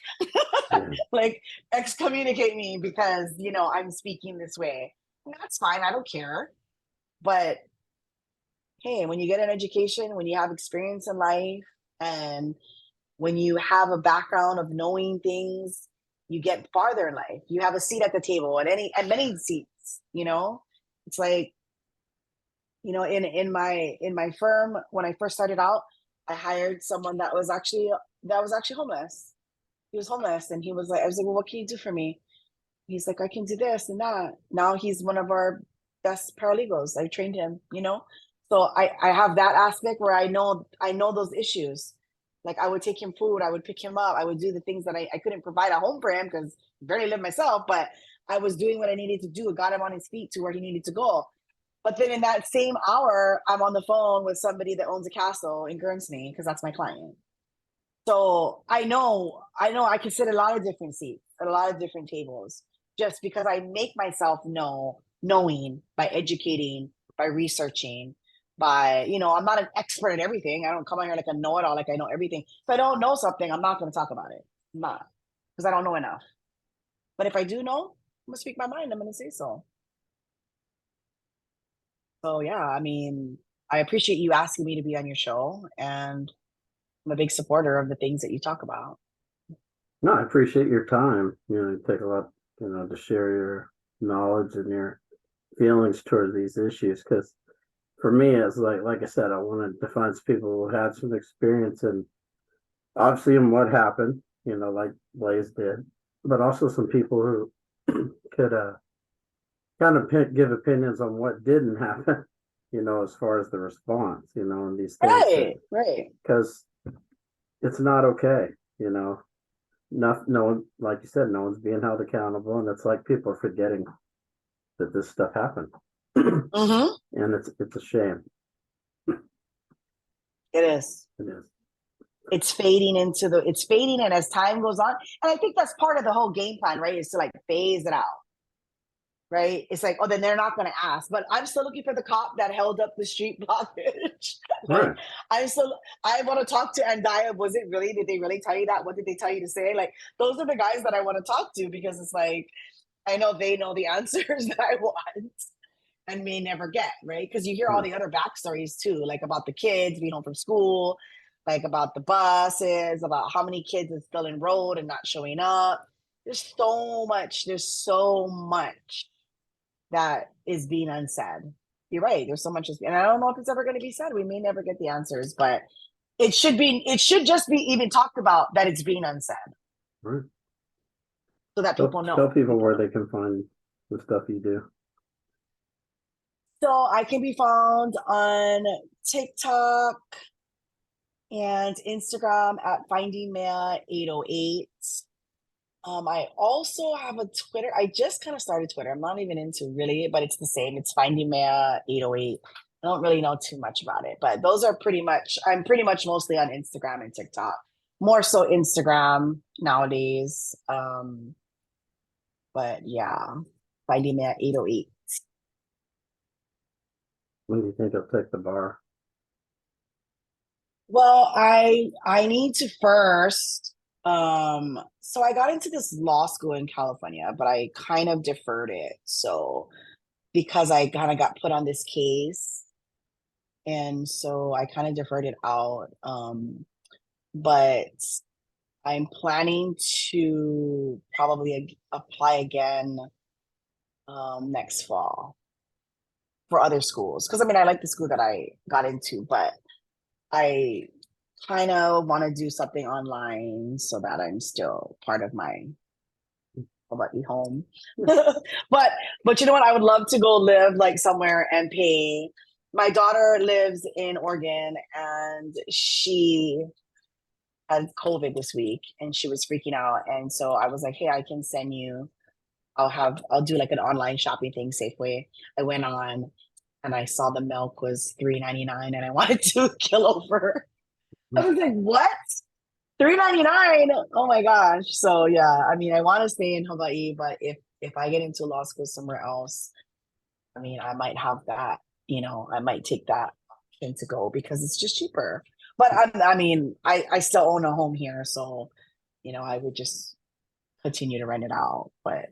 Like, excommunicate me because, I'm speaking this way. And that's fine. I don't care. But hey, when you get an education, when you have experience in life, and when you have a background of knowing things, you get farther in life. You have a seat at the table at many seats, It's like, in my firm, when I first started out, I hired someone that was actually homeless. He was homeless, and he was like, I was like, well, what can you do for me? He's like, I can do this and that. Now he's one of our best paralegals. I trained him, So I have that aspect where I know those issues. Like, I would take him food, I would pick him up, I would do the things that I couldn't provide at home for him because I barely live myself, but I was doing what I needed to do, got him on his feet to where he needed to go. But then in that same hour, I'm on the phone with somebody that owns a castle in Guernsey because that's my client. So I know I can sit at a lot of different seats, at a lot of different tables, just because I make myself knowing by educating, by researching, by, I'm not an expert at everything. I don't come on here like a know-it-all, like I know everything. If I don't know something, I'm not going to talk about it. I'm not, because I don't know enough. But if I do know, I'm going to speak my mind. I'm going to say so. So yeah, I mean, I appreciate you asking me to be on your show, and I'm a big supporter of the things that you talk about. No, I appreciate your time. You take a lot, to share your knowledge and your feelings towards these issues. Because for me, it's like I said, I wanted to find some people who had some experience and obviously in what happened, like Blaze did, but also some people who could kind of give opinions on what didn't happen, as far as the response, and these things. Right. Because it's not okay, no one, like you said, no one's being held accountable, and it's like people are forgetting that this stuff happened. Mm-hmm. And it's a shame. It is. It's fading and as time goes on. And I think that's part of the whole game plan, right? Is to like phase it out. Right? It's like, oh, then they're not going to ask. But I'm still looking for the cop that held up the street blockage. Like, right. I want to talk to Andaya. Did they really tell you that? What did they tell you to say? Like, those are the guys that I want to talk to, because it's like, I know they know the answers that I want and may never get, right? Because you hear all the other backstories too, like about the kids being home from school, like about the buses, about how many kids are still enrolled and not showing up. There's so much that is being unsaid. You're right. There's so much, and I don't know if it's ever going to be said. We may never get the answers, but it should just be even talked about that it's being unsaid. Right. So that people know. Tell people where they can find the stuff you do. So I can be found on TikTok and Instagram at Findingmea808. I also have a Twitter. I just kind of started Twitter. I'm not even into really, but it's the same. It's Findingmea808. I don't really know too much about it, but those are pretty much, I'm pretty much mostly on Instagram and TikTok. More so Instagram nowadays. But yeah, Findingmea808. When do you think you'll take the bar? Well, I need to first so I got into this law school in California, but I kind of deferred it. So because I kind of got put on this case, and so I kind of deferred it out. But I'm planning to probably apply again next fall for other schools. Because I mean, I like the school that I got into, but I kind of want to do something online so that I'm still part of my home. But you know what? I would love to go live like somewhere and pay. My daughter lives in Oregon and she had COVID this week and she was freaking out. And so I was like, hey, I can send you, I'll do like an online shopping thing, Safeway. I went on and I saw the milk was $3.99 and I wanted to kill over. I was like, what? $3.99? Oh my gosh. So yeah, I mean, I want to stay in Hawaii, but if I get into law school somewhere else, I mean, I might have that, I might take that option to go because it's just cheaper. But I mean, I still own a home here, so I would just continue to rent it out. But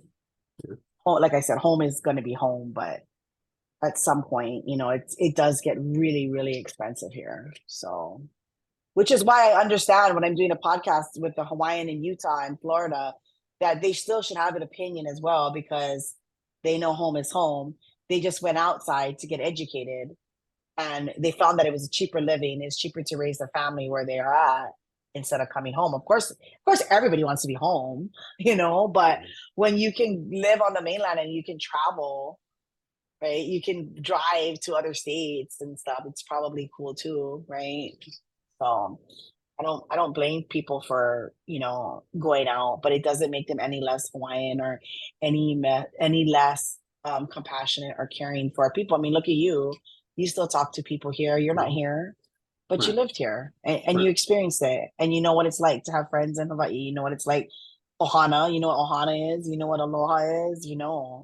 like I said, home is going to be home, but at some point, it does get really, really expensive here. So which is why I understand when I'm doing a podcast with the Hawaiian in Utah and Florida that they still should have an opinion as well because they know home is home. They just went outside to get educated and they found that it was a cheaper living. It's cheaper to raise their family where they are at instead of coming home. Of course, everybody wants to be home, but when you can live on the mainland and you can travel, right? You can drive to other states and stuff. It's probably cool too, right? So I don't blame people for, going out, but it doesn't make them any less Hawaiian or any less compassionate or caring for people. I mean, look at you. You still talk to people here. You're not here, but you Right. lived here and you Right. experienced it. And you know what it's like to have friends in Hawaii. You know what it's like. Ohana, you know what Ohana is, you know what Aloha is, you know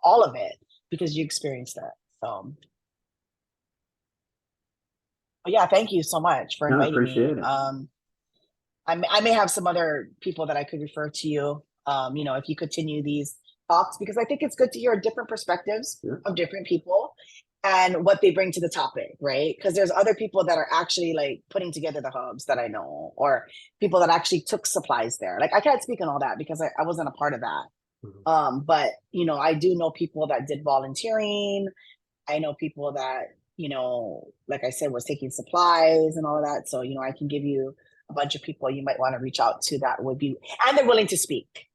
all of it because you experienced it. So but yeah, thank you so much for No, I inviting me. appreciate it. I may have some other people that I could refer to you, if you continue these talks, because I think it's good to hear different perspectives Yeah. of different people and what they bring to the topic, right? Because there's other people that are actually like putting together the hubs that I know, or people that actually took supplies there. Like I can't speak on all that because I wasn't a part of that. Mhm. But I do know people that did volunteering. I know people that, like I said, was taking supplies and all of that. So, I can give you a bunch of people you might want to reach out to that would be, and they're willing to speak,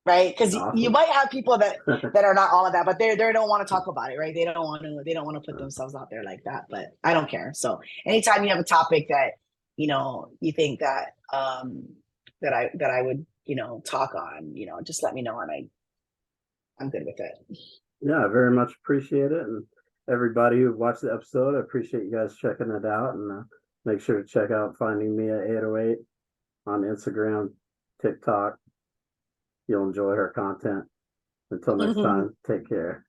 right? Because you Awesome. might have people that are not all of that, but they don't want to talk about it, right? They don't want to put themselves out there like that. But I don't care. So anytime you have a topic that you think that I would talk on, just let me know and I'm good with it. Yeah, I very much appreciate it. And everybody who watched the episode, I appreciate you guys checking it out. And make sure to check out Finding Me at 808 on Instagram, TikTok. You'll enjoy her content. Until next time, take care.